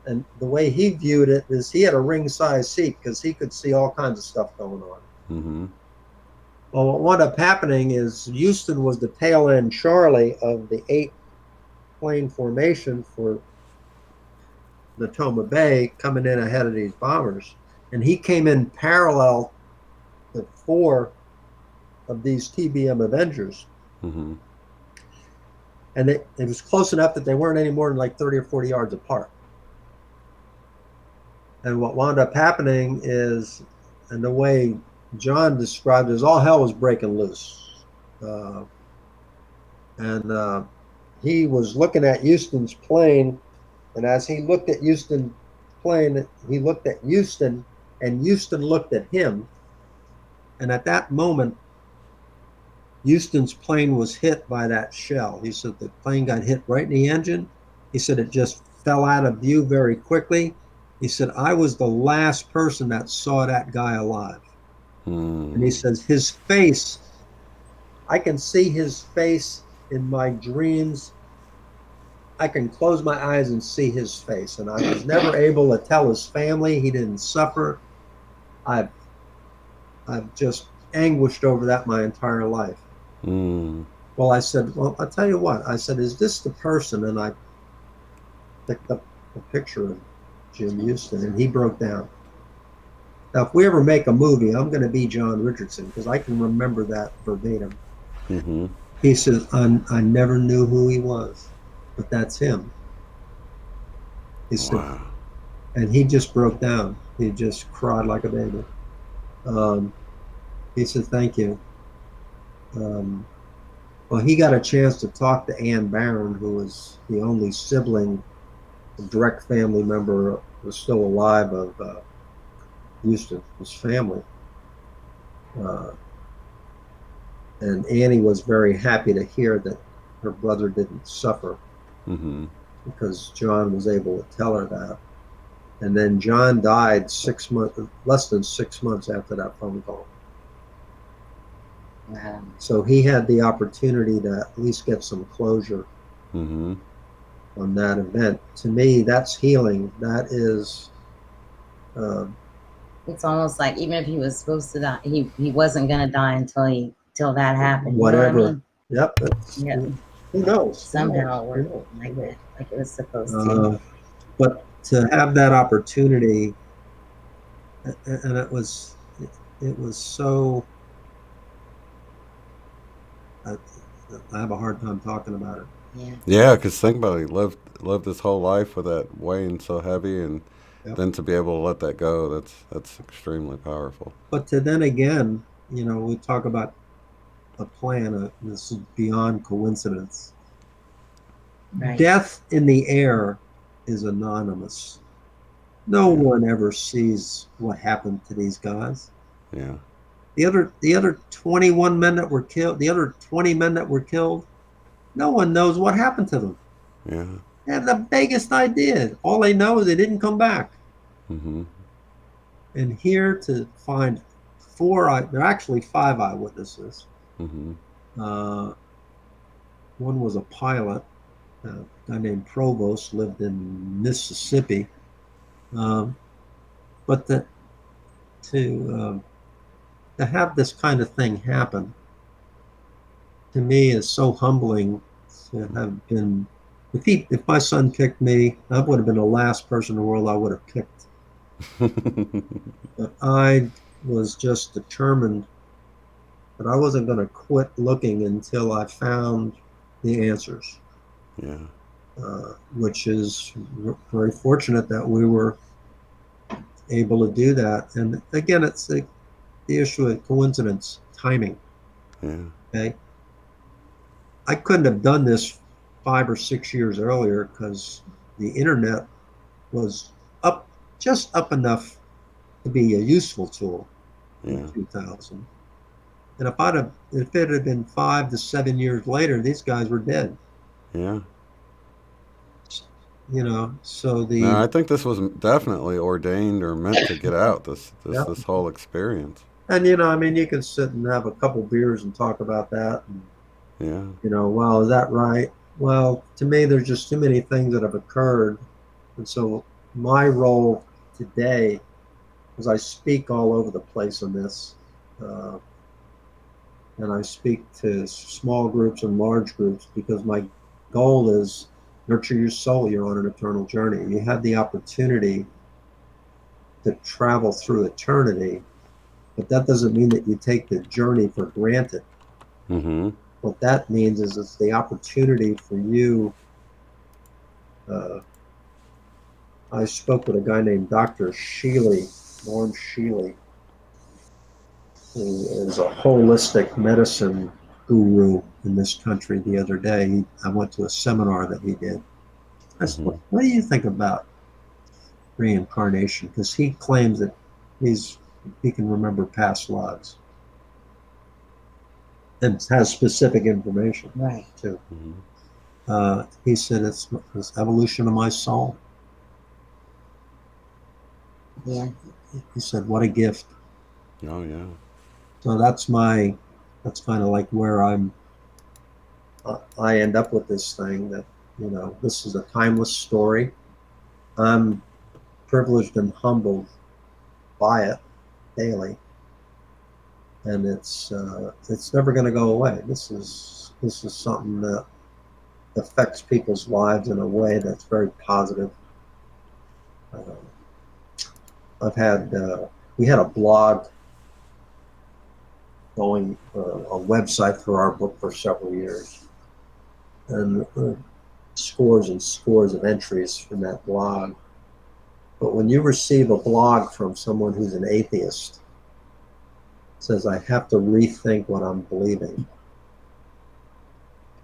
And the way he viewed it is he had a ring-size seat because he could see all kinds of stuff going on. Mm-hmm. Well, what wound up happening is Houston was the tail end Charlie of the 8-plane formation for Natoma Bay coming in ahead of these bombers. And he came in parallel to 4 of these TBM Avengers. Mm-hmm. And it was close enough that they weren't any more than like 30 or 40 yards apart. And what wound up happening is, and the way John described it, is all hell was breaking loose. And he was looking at Houston's plane, and as he looked at Houston's plane, he looked at Houston, and Houston looked at him. And at that moment, Houston's plane was hit by that shell. He said the plane got hit right in the engine. He said it just fell out of view very quickly. He said, I was the last person that saw that guy alive. And he says his face, I can see his face in my dreams I can close my eyes and see his face. And I was never able to tell his family he didn't suffer. I've just anguished over that my entire life. Mm. Well, I said, well, I'll tell you what. I said, is this the person? And I picked up a picture of Jim Huston, and he broke down. Now, if we ever make a movie, I'm going to be John Richardson because I can remember that verbatim. Mm-hmm. He says, I never knew who he was, but that's him. He said, Wow. and he just broke down. He just cried like a baby. He said, thank you. Well, he got a chance to talk to Ann Barron, who was the only sibling, a direct family member, was still alive of Huston, his family. And Annie was very happy to hear that her brother didn't suffer Mm-hmm. because John was able to tell her that. And then John died less than 6 months after that phone call. Wow. So he had the opportunity to at least get some closure Mm-hmm. on that event. To me, that's healing. That is. It's almost like even if he was supposed to die, he wasn't gonna die until that happened. Whatever. You know what I mean? Yep. That's, Yeah. Who knows? Somehow it worked like that, like it was supposed to. But to have that opportunity, and it was so. I have a hard time talking about it. Yeah. Yeah, because think about it. He lived his whole life with that weighing so heavy, and Yep. then to be able to let that go, that's extremely powerful. But to then again, we talk about a plan. This is beyond coincidence. Right. Death in the air is anonymous. No one ever sees what happened to these guys. Yeah. The other 21 men that were killed, the other 20 men that were killed, no one knows what happened to them. Yeah. They have the vaguest idea. All they know is they didn't come back. Mm-hmm. And here to find there are actually 5 eyewitnesses. Mm-hmm. One was a pilot, a guy named Provost, lived in Mississippi. But to have this kind of thing happen, to me, is so humbling to have been. If my son picked me, I would have been the last person in the world I would have picked. But I was just determined that I wasn't going to quit looking until I found the answers. Yeah. Which is very fortunate that we were able to do that. And again, it's the issue of coincidence, timing. Yeah. Okay. I couldn't have done this 5 or 6 years earlier because the internet was just up enough to be a useful tool in 2000. And if it had been 5 to 7 years later, these guys were dead. Yeah. So No, I think this was definitely ordained or meant to get out. This whole experience. And you can sit and have a couple beers and talk about that. And, yeah. Well, is that right? Well, to me, there's just too many things that have occurred, and so my role today, as I speak all over the place on this, and I speak to small groups and large groups because my goal is nurture your soul. You're on an eternal journey. You have the opportunity to travel through eternity, but that doesn't mean that you take the journey for granted. Mm-hmm. What that means is it's the opportunity for you. I spoke with a guy named Dr. Norm Sheely, who is a holistic medicine guru in this country the other day. I went to a seminar that he did. I said, what do you think about reincarnation? Because he claims that he can remember past lives and has specific information, right, too. Mm-hmm. He said it's evolution of my soul. Yeah. He said, what a gift. Oh yeah. So that's kind of like where I end up with this thing, that You know, this is a timeless story. I'm privileged and humbled by it daily, and it's never going to go away. This is something that affects people's lives in a way that's very positive. Uh, I've had we had a blog going, a website for our book for several years, and scores and scores of entries from that blog. But when you receive a blog from someone who's an atheist, says, I have to rethink what I'm believing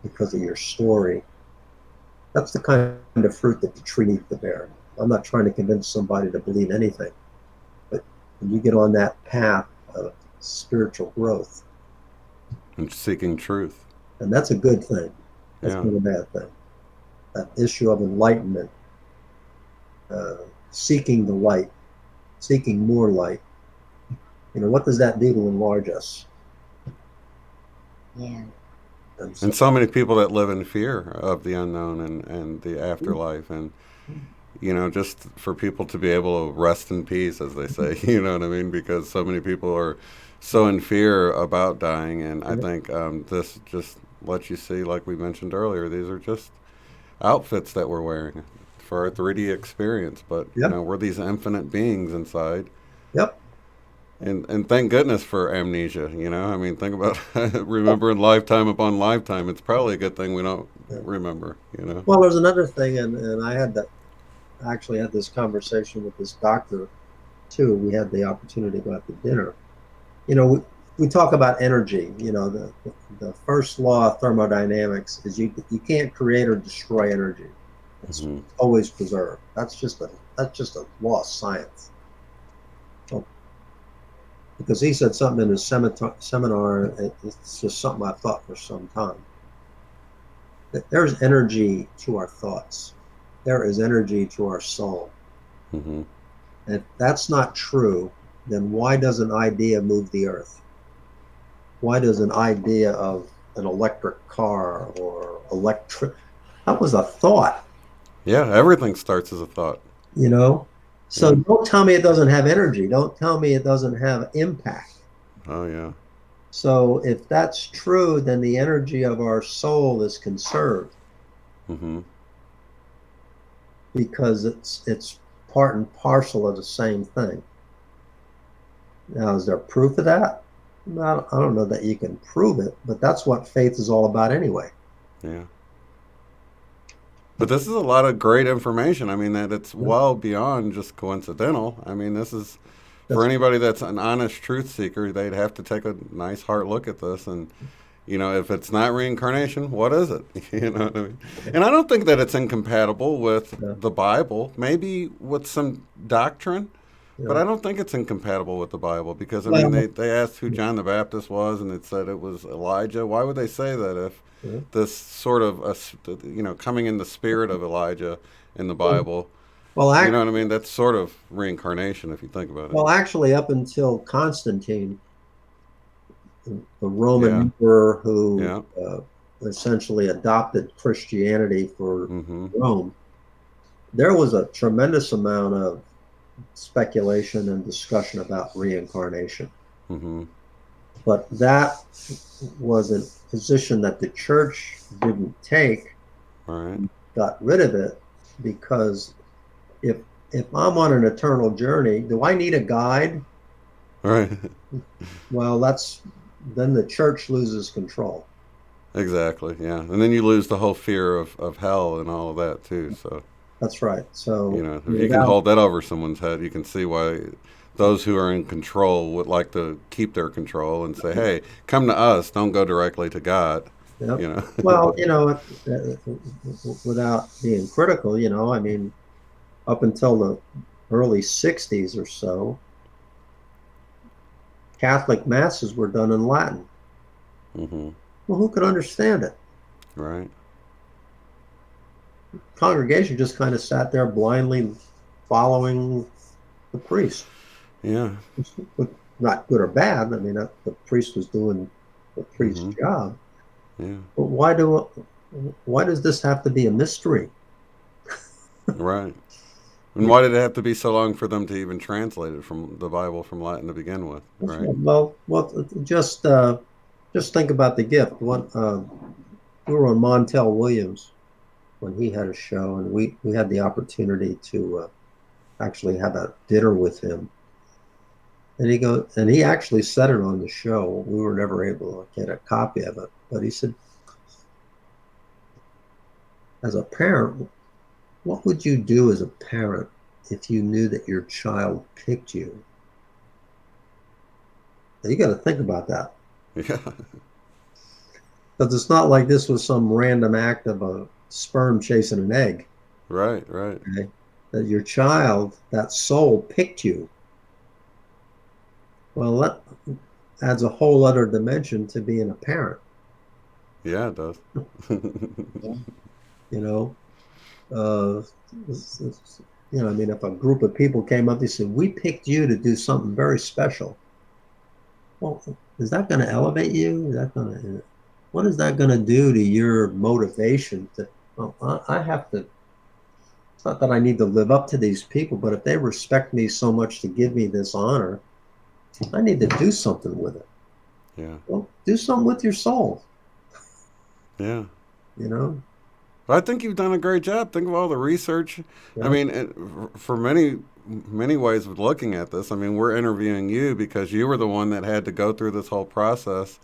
because of your story, that's the kind of fruit that the tree needs to bear. I'm not trying to convince somebody to believe anything, but when you get on that path of spiritual growth, And seeking truth. and that's a good thing. That's Yeah. not a bad thing. That issue of enlightenment, seeking the light, seeking more light. You know, what does that do to enlarge us? Yeah. And so many people that live in fear of the unknown and the afterlife. And, you know, just for people to be able to rest in peace, as they say, you know what I mean? Because so many people are so in fear about dying. And I think this just lets you see, like we mentioned earlier, these are just outfits that we're wearing for our 3D experience. But, you Yep. know, we're these infinite beings inside. Yep. And thank goodness for amnesia, you know? I mean, think about remembering lifetime upon lifetime. It's probably a good thing we don't remember, you know? Well, there's another thing, and I actually had this conversation with this doctor too. We had the opportunity to go out to dinner. You know, we talk about energy. You know, the first law of thermodynamics is you can't create or destroy energy. It's Mm-hmm. always preserved. That's just a law of science. So, because he said something in his seminar, it's just something I've thought for some time. That there's energy to our thoughts. There is energy to our soul. Mm-hmm. And if that's not true, then why does an idea move the earth? Why does an idea of an electric car or electric, that was a thought, Yeah, everything starts as a thought. you know? So Yeah. don't tell me it doesn't have energy. Don't tell me it doesn't have impact. Oh, yeah. So if that's true, then the energy of our soul is conserved Mm-hmm. because it's part and parcel of the same thing. Now, is there proof of that? No, I don't know that you can prove it, but that's what faith is all about anyway. Yeah. But this is a lot of great information. I mean, that it's well beyond just coincidental. I mean, this is for That's anybody that's an honest truth seeker, they'd have to take a nice hard look at this. And, you know, if it's not reincarnation, what is it? You know what I mean? And I don't think that it's incompatible with yeah, the Bible, maybe with some doctrine, but yeah. I don't think it's incompatible with the Bible because, I mean, Well, they asked who John the Baptist was and it said it was Elijah. Why would they say that if yeah. this sort of, you know, coming in the spirit of Elijah in the Bible? Well, You know act, what I mean? That's sort of reincarnation if you think about it. well, actually, up until Constantine, the Yeah, Roman emperor who yeah. essentially adopted Christianity for Mm-hmm. Rome, there was a tremendous amount of speculation and discussion about reincarnation. Mm-hmm. But that was a position that the church didn't take, All right. got rid of it, because if if I'm on an eternal journey, do I need a guide? All right. Well, that's then the church loses control. Exactly. Yeah. And then you lose the whole fear of hell and all of that too. So, That's right. you So know, if you can without hold that over someone's head, you can see why those who are in control would like to keep their control and say, "Hey, come to us. Don't go directly to God." Yep. You know. Well, without being critical, I mean, up until the early 60s or so, Catholic masses were done in Latin. Mm-hmm. Well, who could understand it? Right. Congregation just kind of sat there blindly following the priest. Yeah. Not good or bad. I mean, the priest was doing the priest's Mm-hmm. job. Yeah. But why do why does this have to be a mystery? Right. And why did it have to be so long for them to even translate it from the Bible from Latin to begin with? Right. Well, just think about the gift. We were on Montel Williams when he had a show, and we had the opportunity to actually have a dinner with him. And he actually said it on the show. We were never able to get a copy of it, but he said, as a parent, what would you do as a parent if you knew that your child picked you? Now, you got to think about that. Yeah. Because it's not like this was some random act of a sperm chasing an egg. Right, right. Okay? That your child, that soul, picked you. Well, that adds a whole other dimension to being a parent. Yeah, it does. You know, uh, I mean, if a group of people came up, they said, "We picked you to do something very special." Well, is that going to elevate you? What is that going to do to your motivation to? Well, I have to. It's not that I need to live up to these people, but if they respect me so much to give me this honor, I need to do something with it. Yeah. Well, do something with your soul. Yeah. You know. But I think you've done a great job. Think of all the research. Yeah. I mean, for many ways of looking at this, I mean, we're interviewing you because you were the one that had to go through this whole process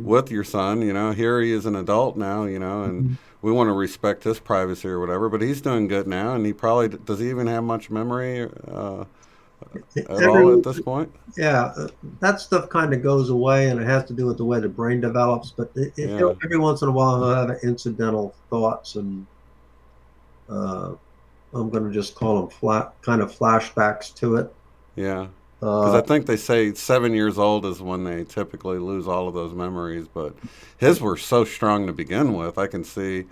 with your son. You know, here he is an adult now, you know, and we want to respect his privacy or whatever, but he's doing good now, and he probably, does he even have much memory at all at this point? Yeah, that stuff kind of goes away, and it has to do with the way the brain develops. But Yeah. every once in a while, he'll have incidental thoughts, and I'm going to just call them kind of flashbacks to it. Yeah. Because I think they say 7 years old is when they typically lose all of those memories, but his were so strong to begin with. I can see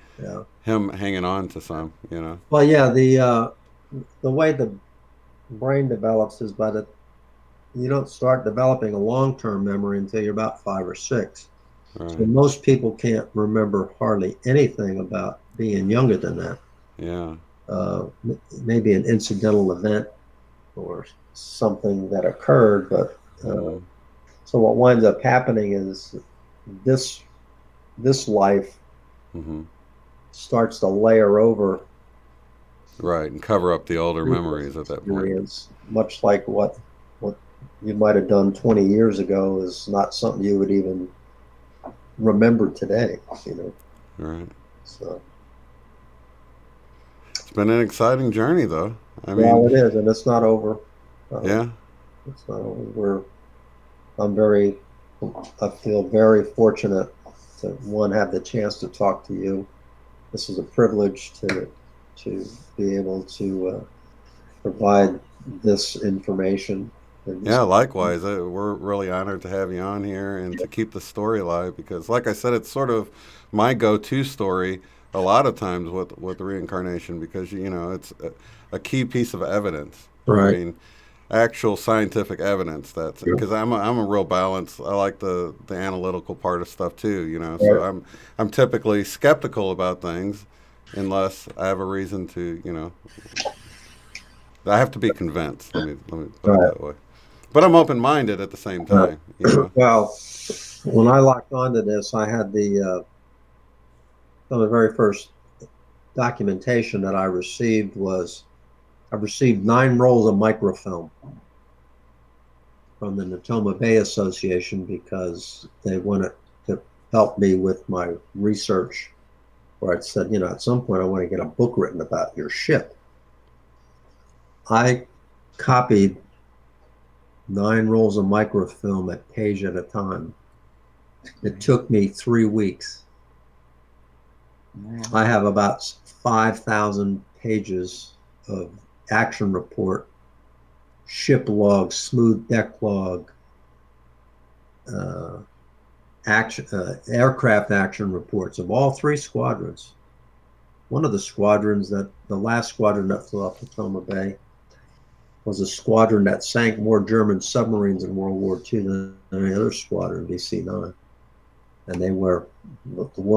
him hanging on to some, you know. Well, yeah, the way the brain develops is you don't start developing a long-term memory until you're about 5 or 6. Right. So most people can't remember hardly anything about being younger than that. Yeah. Maybe an incidental event or something that occurred, but so what winds up happening is this life starts to layer over, right, and cover up the older memories at that point. Much like what you might have done 20 years ago is not something you would even remember today, you know. Right. So it's been an exciting journey, though. I mean, well, it is, and it's not over. Yeah. It's not over. I feel very fortunate to have the chance to talk to you. This is a privilege to be able to provide this information. Yeah, likewise. We're really honored to have you on here and to keep the story alive because, like I said, it's sort of my go-to story a lot of times with reincarnation because, you know, it's a key piece of evidence. Right. I mean, actual scientific evidence. That's because I'm a real balance. I like the analytical part of stuff too, you know. So I'm typically skeptical about things unless I have a reason to, you know. I have to be convinced. Let me put it that way. But I'm open-minded at the same time. You know? Well, when I locked onto this, I had the very first documentation that I received I received 9 rolls of microfilm from the Natoma Bay Association because they wanted to help me with my research. Where I said, you know, at some point I want to get a book written about your ship. I copied 9 rolls of microfilm a page at a time. It took me 3 weeks. I have about 5,000 pages of action report, ship log, smooth deck log, aircraft action reports of all 3 squadrons. One of the squadrons the last squadron that flew off Natoma Bay was a squadron that sank more German submarines in World War II than any other squadron, DC-9. and the war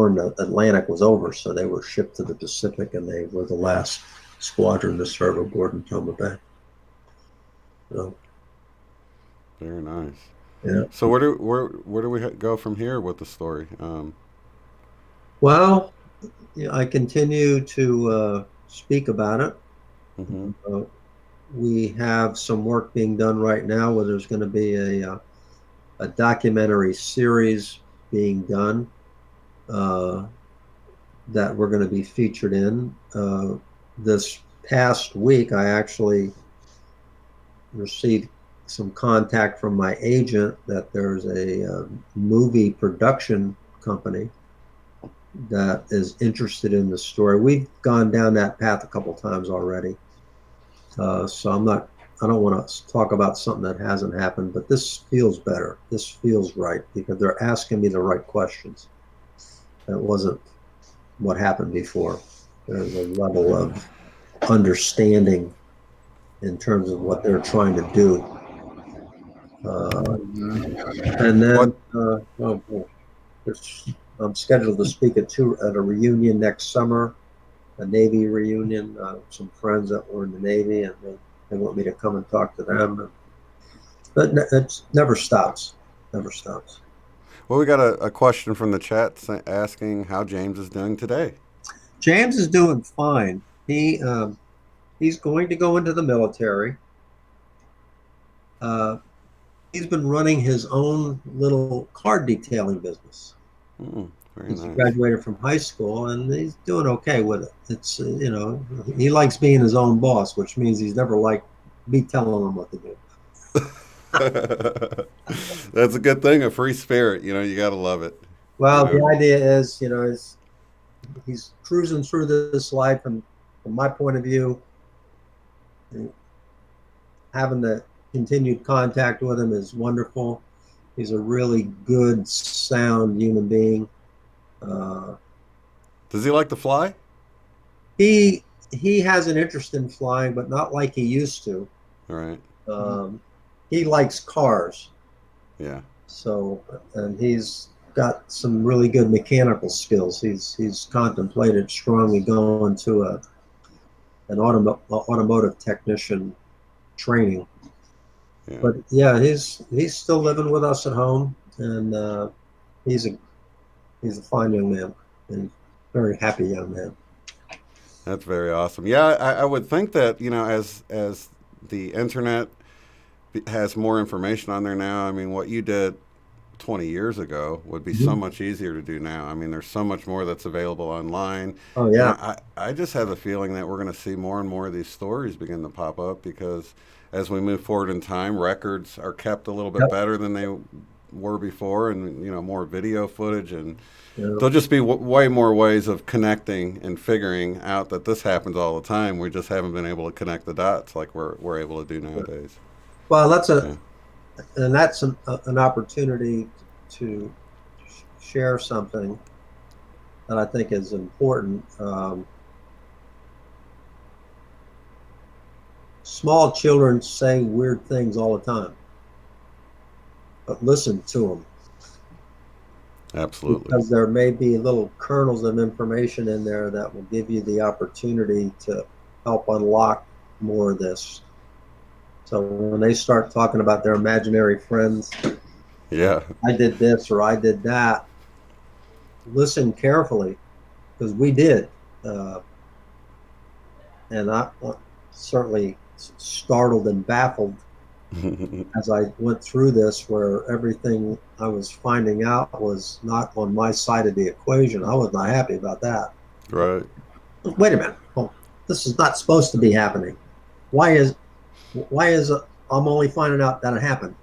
in the Atlantic was over, so they were shipped to the Pacific, and they were the last squadron to serve aboard in Toma Bay. So, Very nice. yeah. So where do we go from here with the story? Well, I continue to speak about it. Mm-hmm. We have some work being done right now where there's going to be a documentary series being done that we're going to be featured in. This past week, I actually received some contact from my agent that there's a movie production company that is interested in the story. We've gone down that path a couple times already. So I don't want to talk about something that hasn't happened, but this feels better. This feels right because they're asking me the right questions. That wasn't what happened before. There's a level of understanding in terms of what they're trying to do. And then, What I'm scheduled to speak at a reunion next summer, a Navy reunion. Some friends that were in the Navy, and they want me to come and talk to them. But it never stops. Never stops. Well, we got a question from the chat asking how James is doing today. James is doing fine. He's going to go into the military. He's been running his own little card detailing business. Very He's nice. graduated from high school, and he's doing okay with it. It's he likes being his own boss, which means he's never liked me telling him what to do. That's a good thing, a free spirit. You got to love it. Well, the idea is, he's cruising through this life, and from my point of view, having the continued contact with him is wonderful. He's a really good, sound human being. Does he like to fly? He has an interest in flying, but not like he used to. All right. He likes cars. Yeah. So, and he's got some really good mechanical skills. He's contemplated strongly going to an automotive technician training. Yeah. But yeah, he's still living with us at home, and he's a fine young man, and very happy young man. That's very awesome. Yeah, I would think that as the internet has more information on there now. I mean, what you did 20 years ago would be so much easier to do now. I mean, there's so much more that's available online. Oh yeah. And I just have a feeling that we're going to see more and more of these stories begin to pop up because as we move forward in time, records are kept a little bit better than they were before, and more video footage, and there'll just be way more ways of connecting and figuring out that this happens all the time. We just haven't been able to connect the dots like we're able to do nowadays. Well, that's an opportunity to share something that I think is important. Small children say weird things all the time, but listen to them. Absolutely. Because there may be little kernels of information in there that will give you the opportunity to help unlock more of this. So when they start talking about their imaginary friends, yeah, I did this or I did that, listen carefully, because we did. And I certainly startled and baffled as I went through this, where everything I was finding out was not on my side of the equation. I was not happy about that. Right. Wait a minute. Well, this is not supposed to be happening. Why is I'm only finding out that it happened?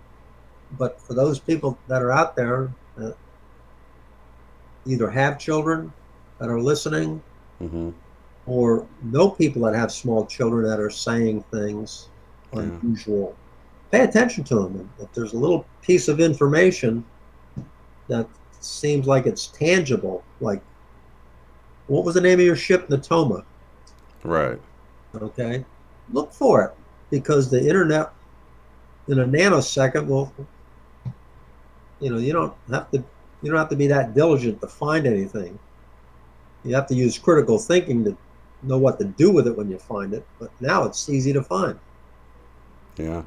But for those people that are out there that either have children that are listening, or know people that have small children that are saying things unusual, pay attention to them. And if there's a little piece of information that seems like it's tangible, like, what was the name of your ship, Natoma? Right. Okay. Look for it, because the internet in a nanosecond will, you don't have to you don't have to be that diligent to find anything. You have to use critical thinking to know what to do with it when you find it. But now it's easy to find. Yeah.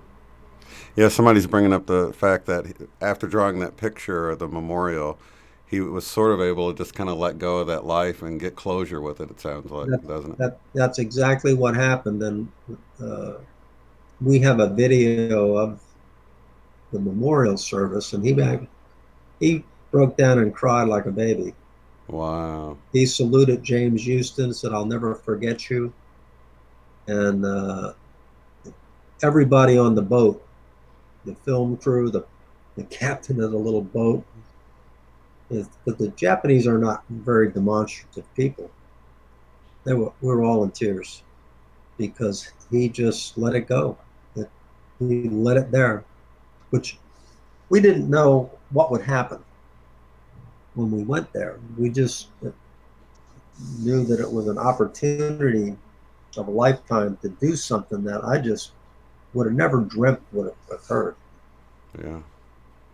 Yeah, somebody's bringing up the fact that after drawing that picture of the memorial, he was sort of able to just kind of let go of that life and get closure with it. It sounds like, doesn't it? That's exactly what happened. And uh, we have a video of the memorial service, and he broke down and cried like a baby. Wow. He saluted James Huston, said, "I'll never forget you." And everybody on the boat, the film crew, the captain of the little boat, but the Japanese are not very demonstrative people. We were all in tears because he just let it go. He let it there, which we didn't know what would happen when we went there. We just knew that it was an opportunity of a lifetime to do something that I just would have never dreamt would have occurred. Yeah.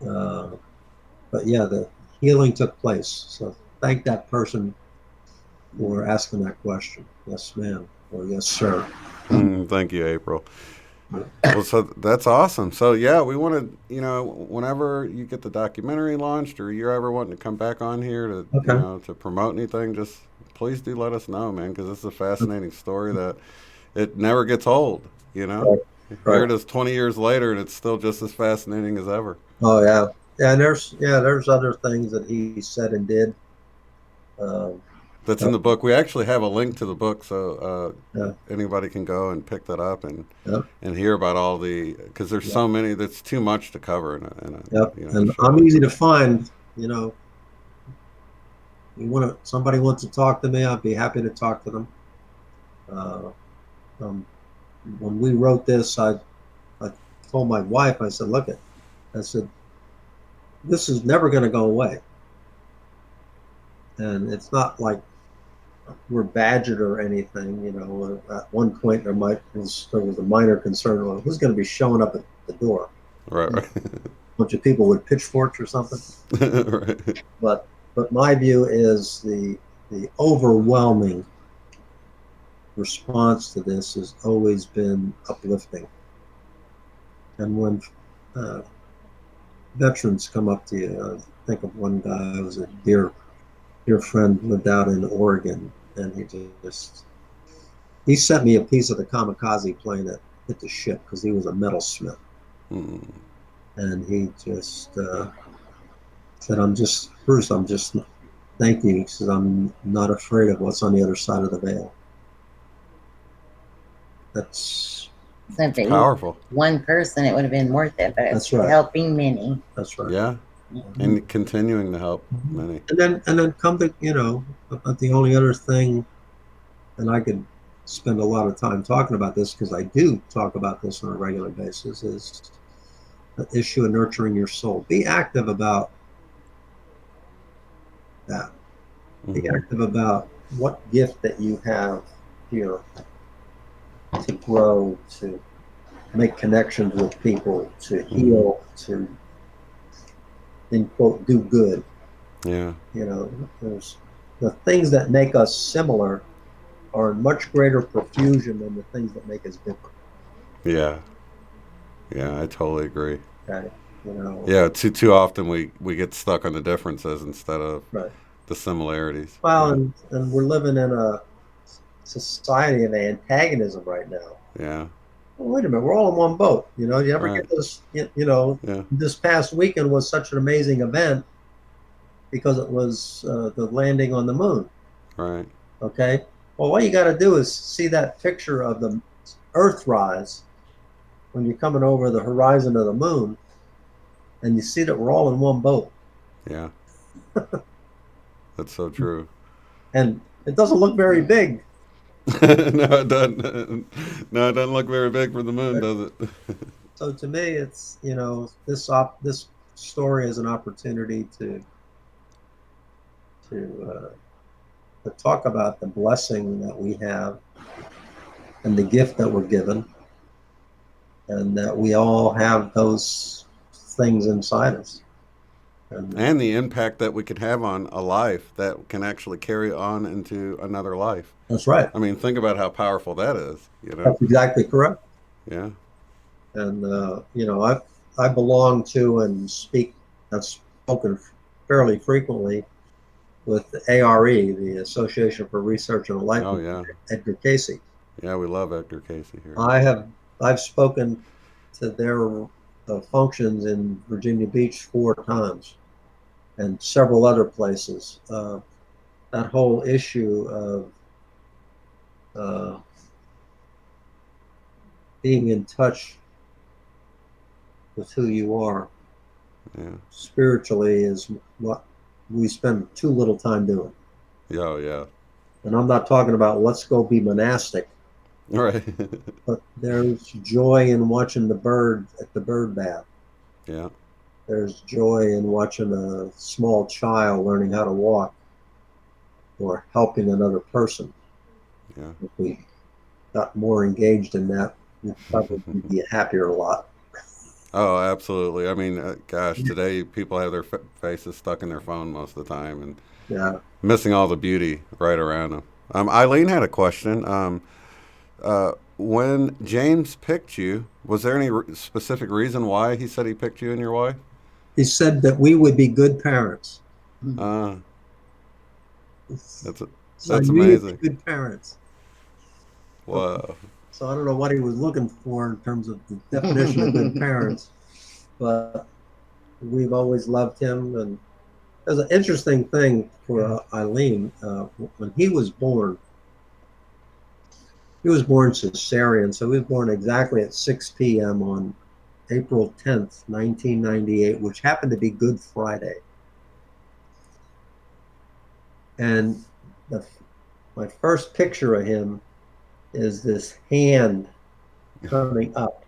Uh, but yeah, the healing took place. So thank that person for asking that question. Yes, ma'am, or yes, sir. Thank you, April. Well, so that's awesome. So yeah, we want to, whenever you get the documentary launched or you're ever wanting to come back on here to, Okay. to promote anything, just please do let us know, man, because this is a fascinating story that it never gets old. Right. Here Right. it is 20 years later, and it's still just as fascinating as ever. Oh yeah. Yeah, and there's other things that he said and did. Um, That's in uh, the book. We actually have a link to the book, so yeah, anybody can go and pick that up and yeah, hear about all the, because there's yeah, so many. That's too much to cover in yeah. a And show I'm like easy to this. find. You know, somebody wants to talk to me, I'd be happy to talk to them. Uh, um, when we wrote this, I told my wife, I said, look, I said, this is never going to go away. And it's not like we're badgered or anything. At one point there was a minor concern, well, who's going to be showing up at the door? Right, A right, bunch of people with pitchforks or something. right. But my view is the overwhelming response to this has always been uplifting. And when uh, veterans come up to you, I think of one guy who was a dear friend, lived out in Oregon, and he sent me a piece of the kamikaze plane that hit the ship because he was a metalsmith, Mm, and he just said, Bruce, I'm just thank you." He says, "I'm not afraid of what's on the other side of the veil." That's So if it's it was powerful. one person, it would have been worth it, but that's right. helping many. That's right. Yeah, Mhm. and continuing to help Mhm. many. And then come to about the only other thing, and I could spend a lot of time talking about this because I do talk about this on a regular basis, is the issue of nurturing your soul. Be active about that. Be Hmm. active about what gift that you have here to grow, to make connections with people, to Hmm. heal, to, in quote, do good. Yeah, There's the things that make us similar are in much greater profusion than the things that make us different. yeah, yeah. I totally agree. Okay, Yeah, too often we get stuck on the differences instead of right. the similarities. Well, Yeah, and we're living in a society of antagonism right now. yeah, Well, wait a minute, we're all in one boat. You ever right. get this? Yeah, This past weekend was such an amazing event because it was the landing on the moon. right. Okay. Well, what you got to do is see that picture of the Earthrise when you're coming over the horizon of the moon, and you see that we're all in one boat. Yeah, that's so true. And it doesn't look very big. No, it doesn't. No, it doesn't look very big for the moon, does it? So to me, it's this story is an opportunity to to talk about the blessing that we have and the gift that we're given, and that we all have those things inside us. And the impact that we could have on a life that can actually carry on into another life. That's right. I mean, think about how powerful that is, you know? That's exactly correct. Yeah. And, you know, I belong to and I've spoken fairly frequently with the ARE, the Association for Research and Enlightenment, Oh, yeah. Edgar Cayce. Yeah, we love Edgar Cayce here. I've spoken to their functions in Virginia Beach 4 times and several other places. That whole issue of being in touch with who you are spiritually is what we spend too little time doing. Oh, yeah. And I'm not talking about let's go be monastic. Right. But there's joy in watching the bird at the bird bath. Yeah. There's joy in watching a small child learning how to walk or helping another person. Yeah. If we got more engaged in that, we'd probably be a happier lot. Oh, absolutely. I mean, gosh, today people have their faces stuck in their phone most of the time and missing all the beauty right around them. Eileen had a question. When James picked you, was there any specific reason why he said he picked you and your wife? He said that we would be good parents. That's amazing. Good parents. Wow. So I don't know what he was looking for in terms of the definition of good parents, but we've always loved him. And there's an interesting thing for Eileen. When he was born cesarean, so he was born exactly at 6 p.m. on April 10th, 1998, which happened to be Good Friday. And my first picture of him is this hand coming up,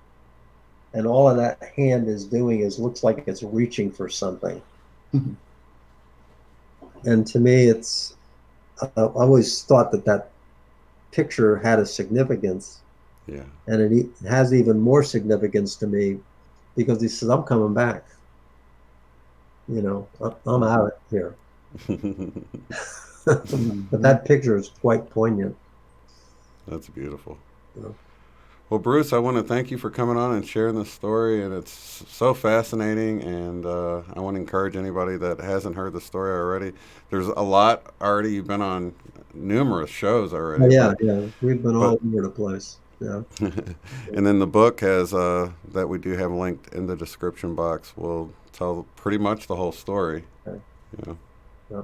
and all of that hand is doing is looks like it's reaching for something. And to me, I always thought that picture had a significance. Yeah. And it has even more significance to me because he says, I'm coming back. You know, I'm out of here. But that picture is quite poignant. That's beautiful. Yeah. Well, Bruce, I want to thank you for coming on and sharing this story, and it's so fascinating, and I want to encourage anybody that hasn't heard the story already. There's a lot already. You've been on numerous shows already. Yeah. We've been all over the place. Yeah. And then the book has that we do have linked in the description box will tell pretty much the whole story. Okay. You know. Yeah.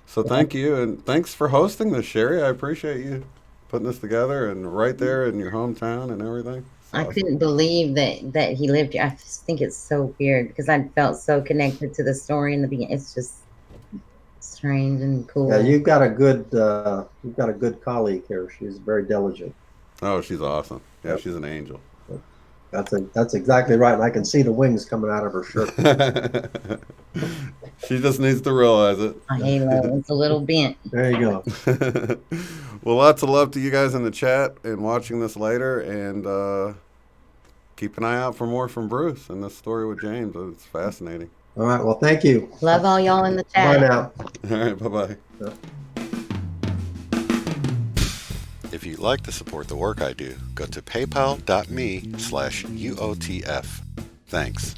So thank you, and thanks for hosting this, Sherry. I appreciate you putting this together and right there in your hometown and everything. I couldn't believe that he lived here. I just think it's so weird because I felt so connected to the story in the beginning. It's just strange and cool. Yeah, you've got a good colleague here. She's very diligent. Oh, she's awesome. Yeah, she's an angel. That's exactly right. And I can see the wings coming out of her shirt. She just needs to realize it. My halo, it's a little bent. There you go. Well, lots of love to you guys in the chat and watching this later. And keep an eye out for more from Bruce and this story with James. It's fascinating. All right. Well, thank you. Love all y'all in the chat. Bye now. All right. Bye-bye. Yeah. If you'd like to support the work I do, go to paypal.me/UOTF. Thanks.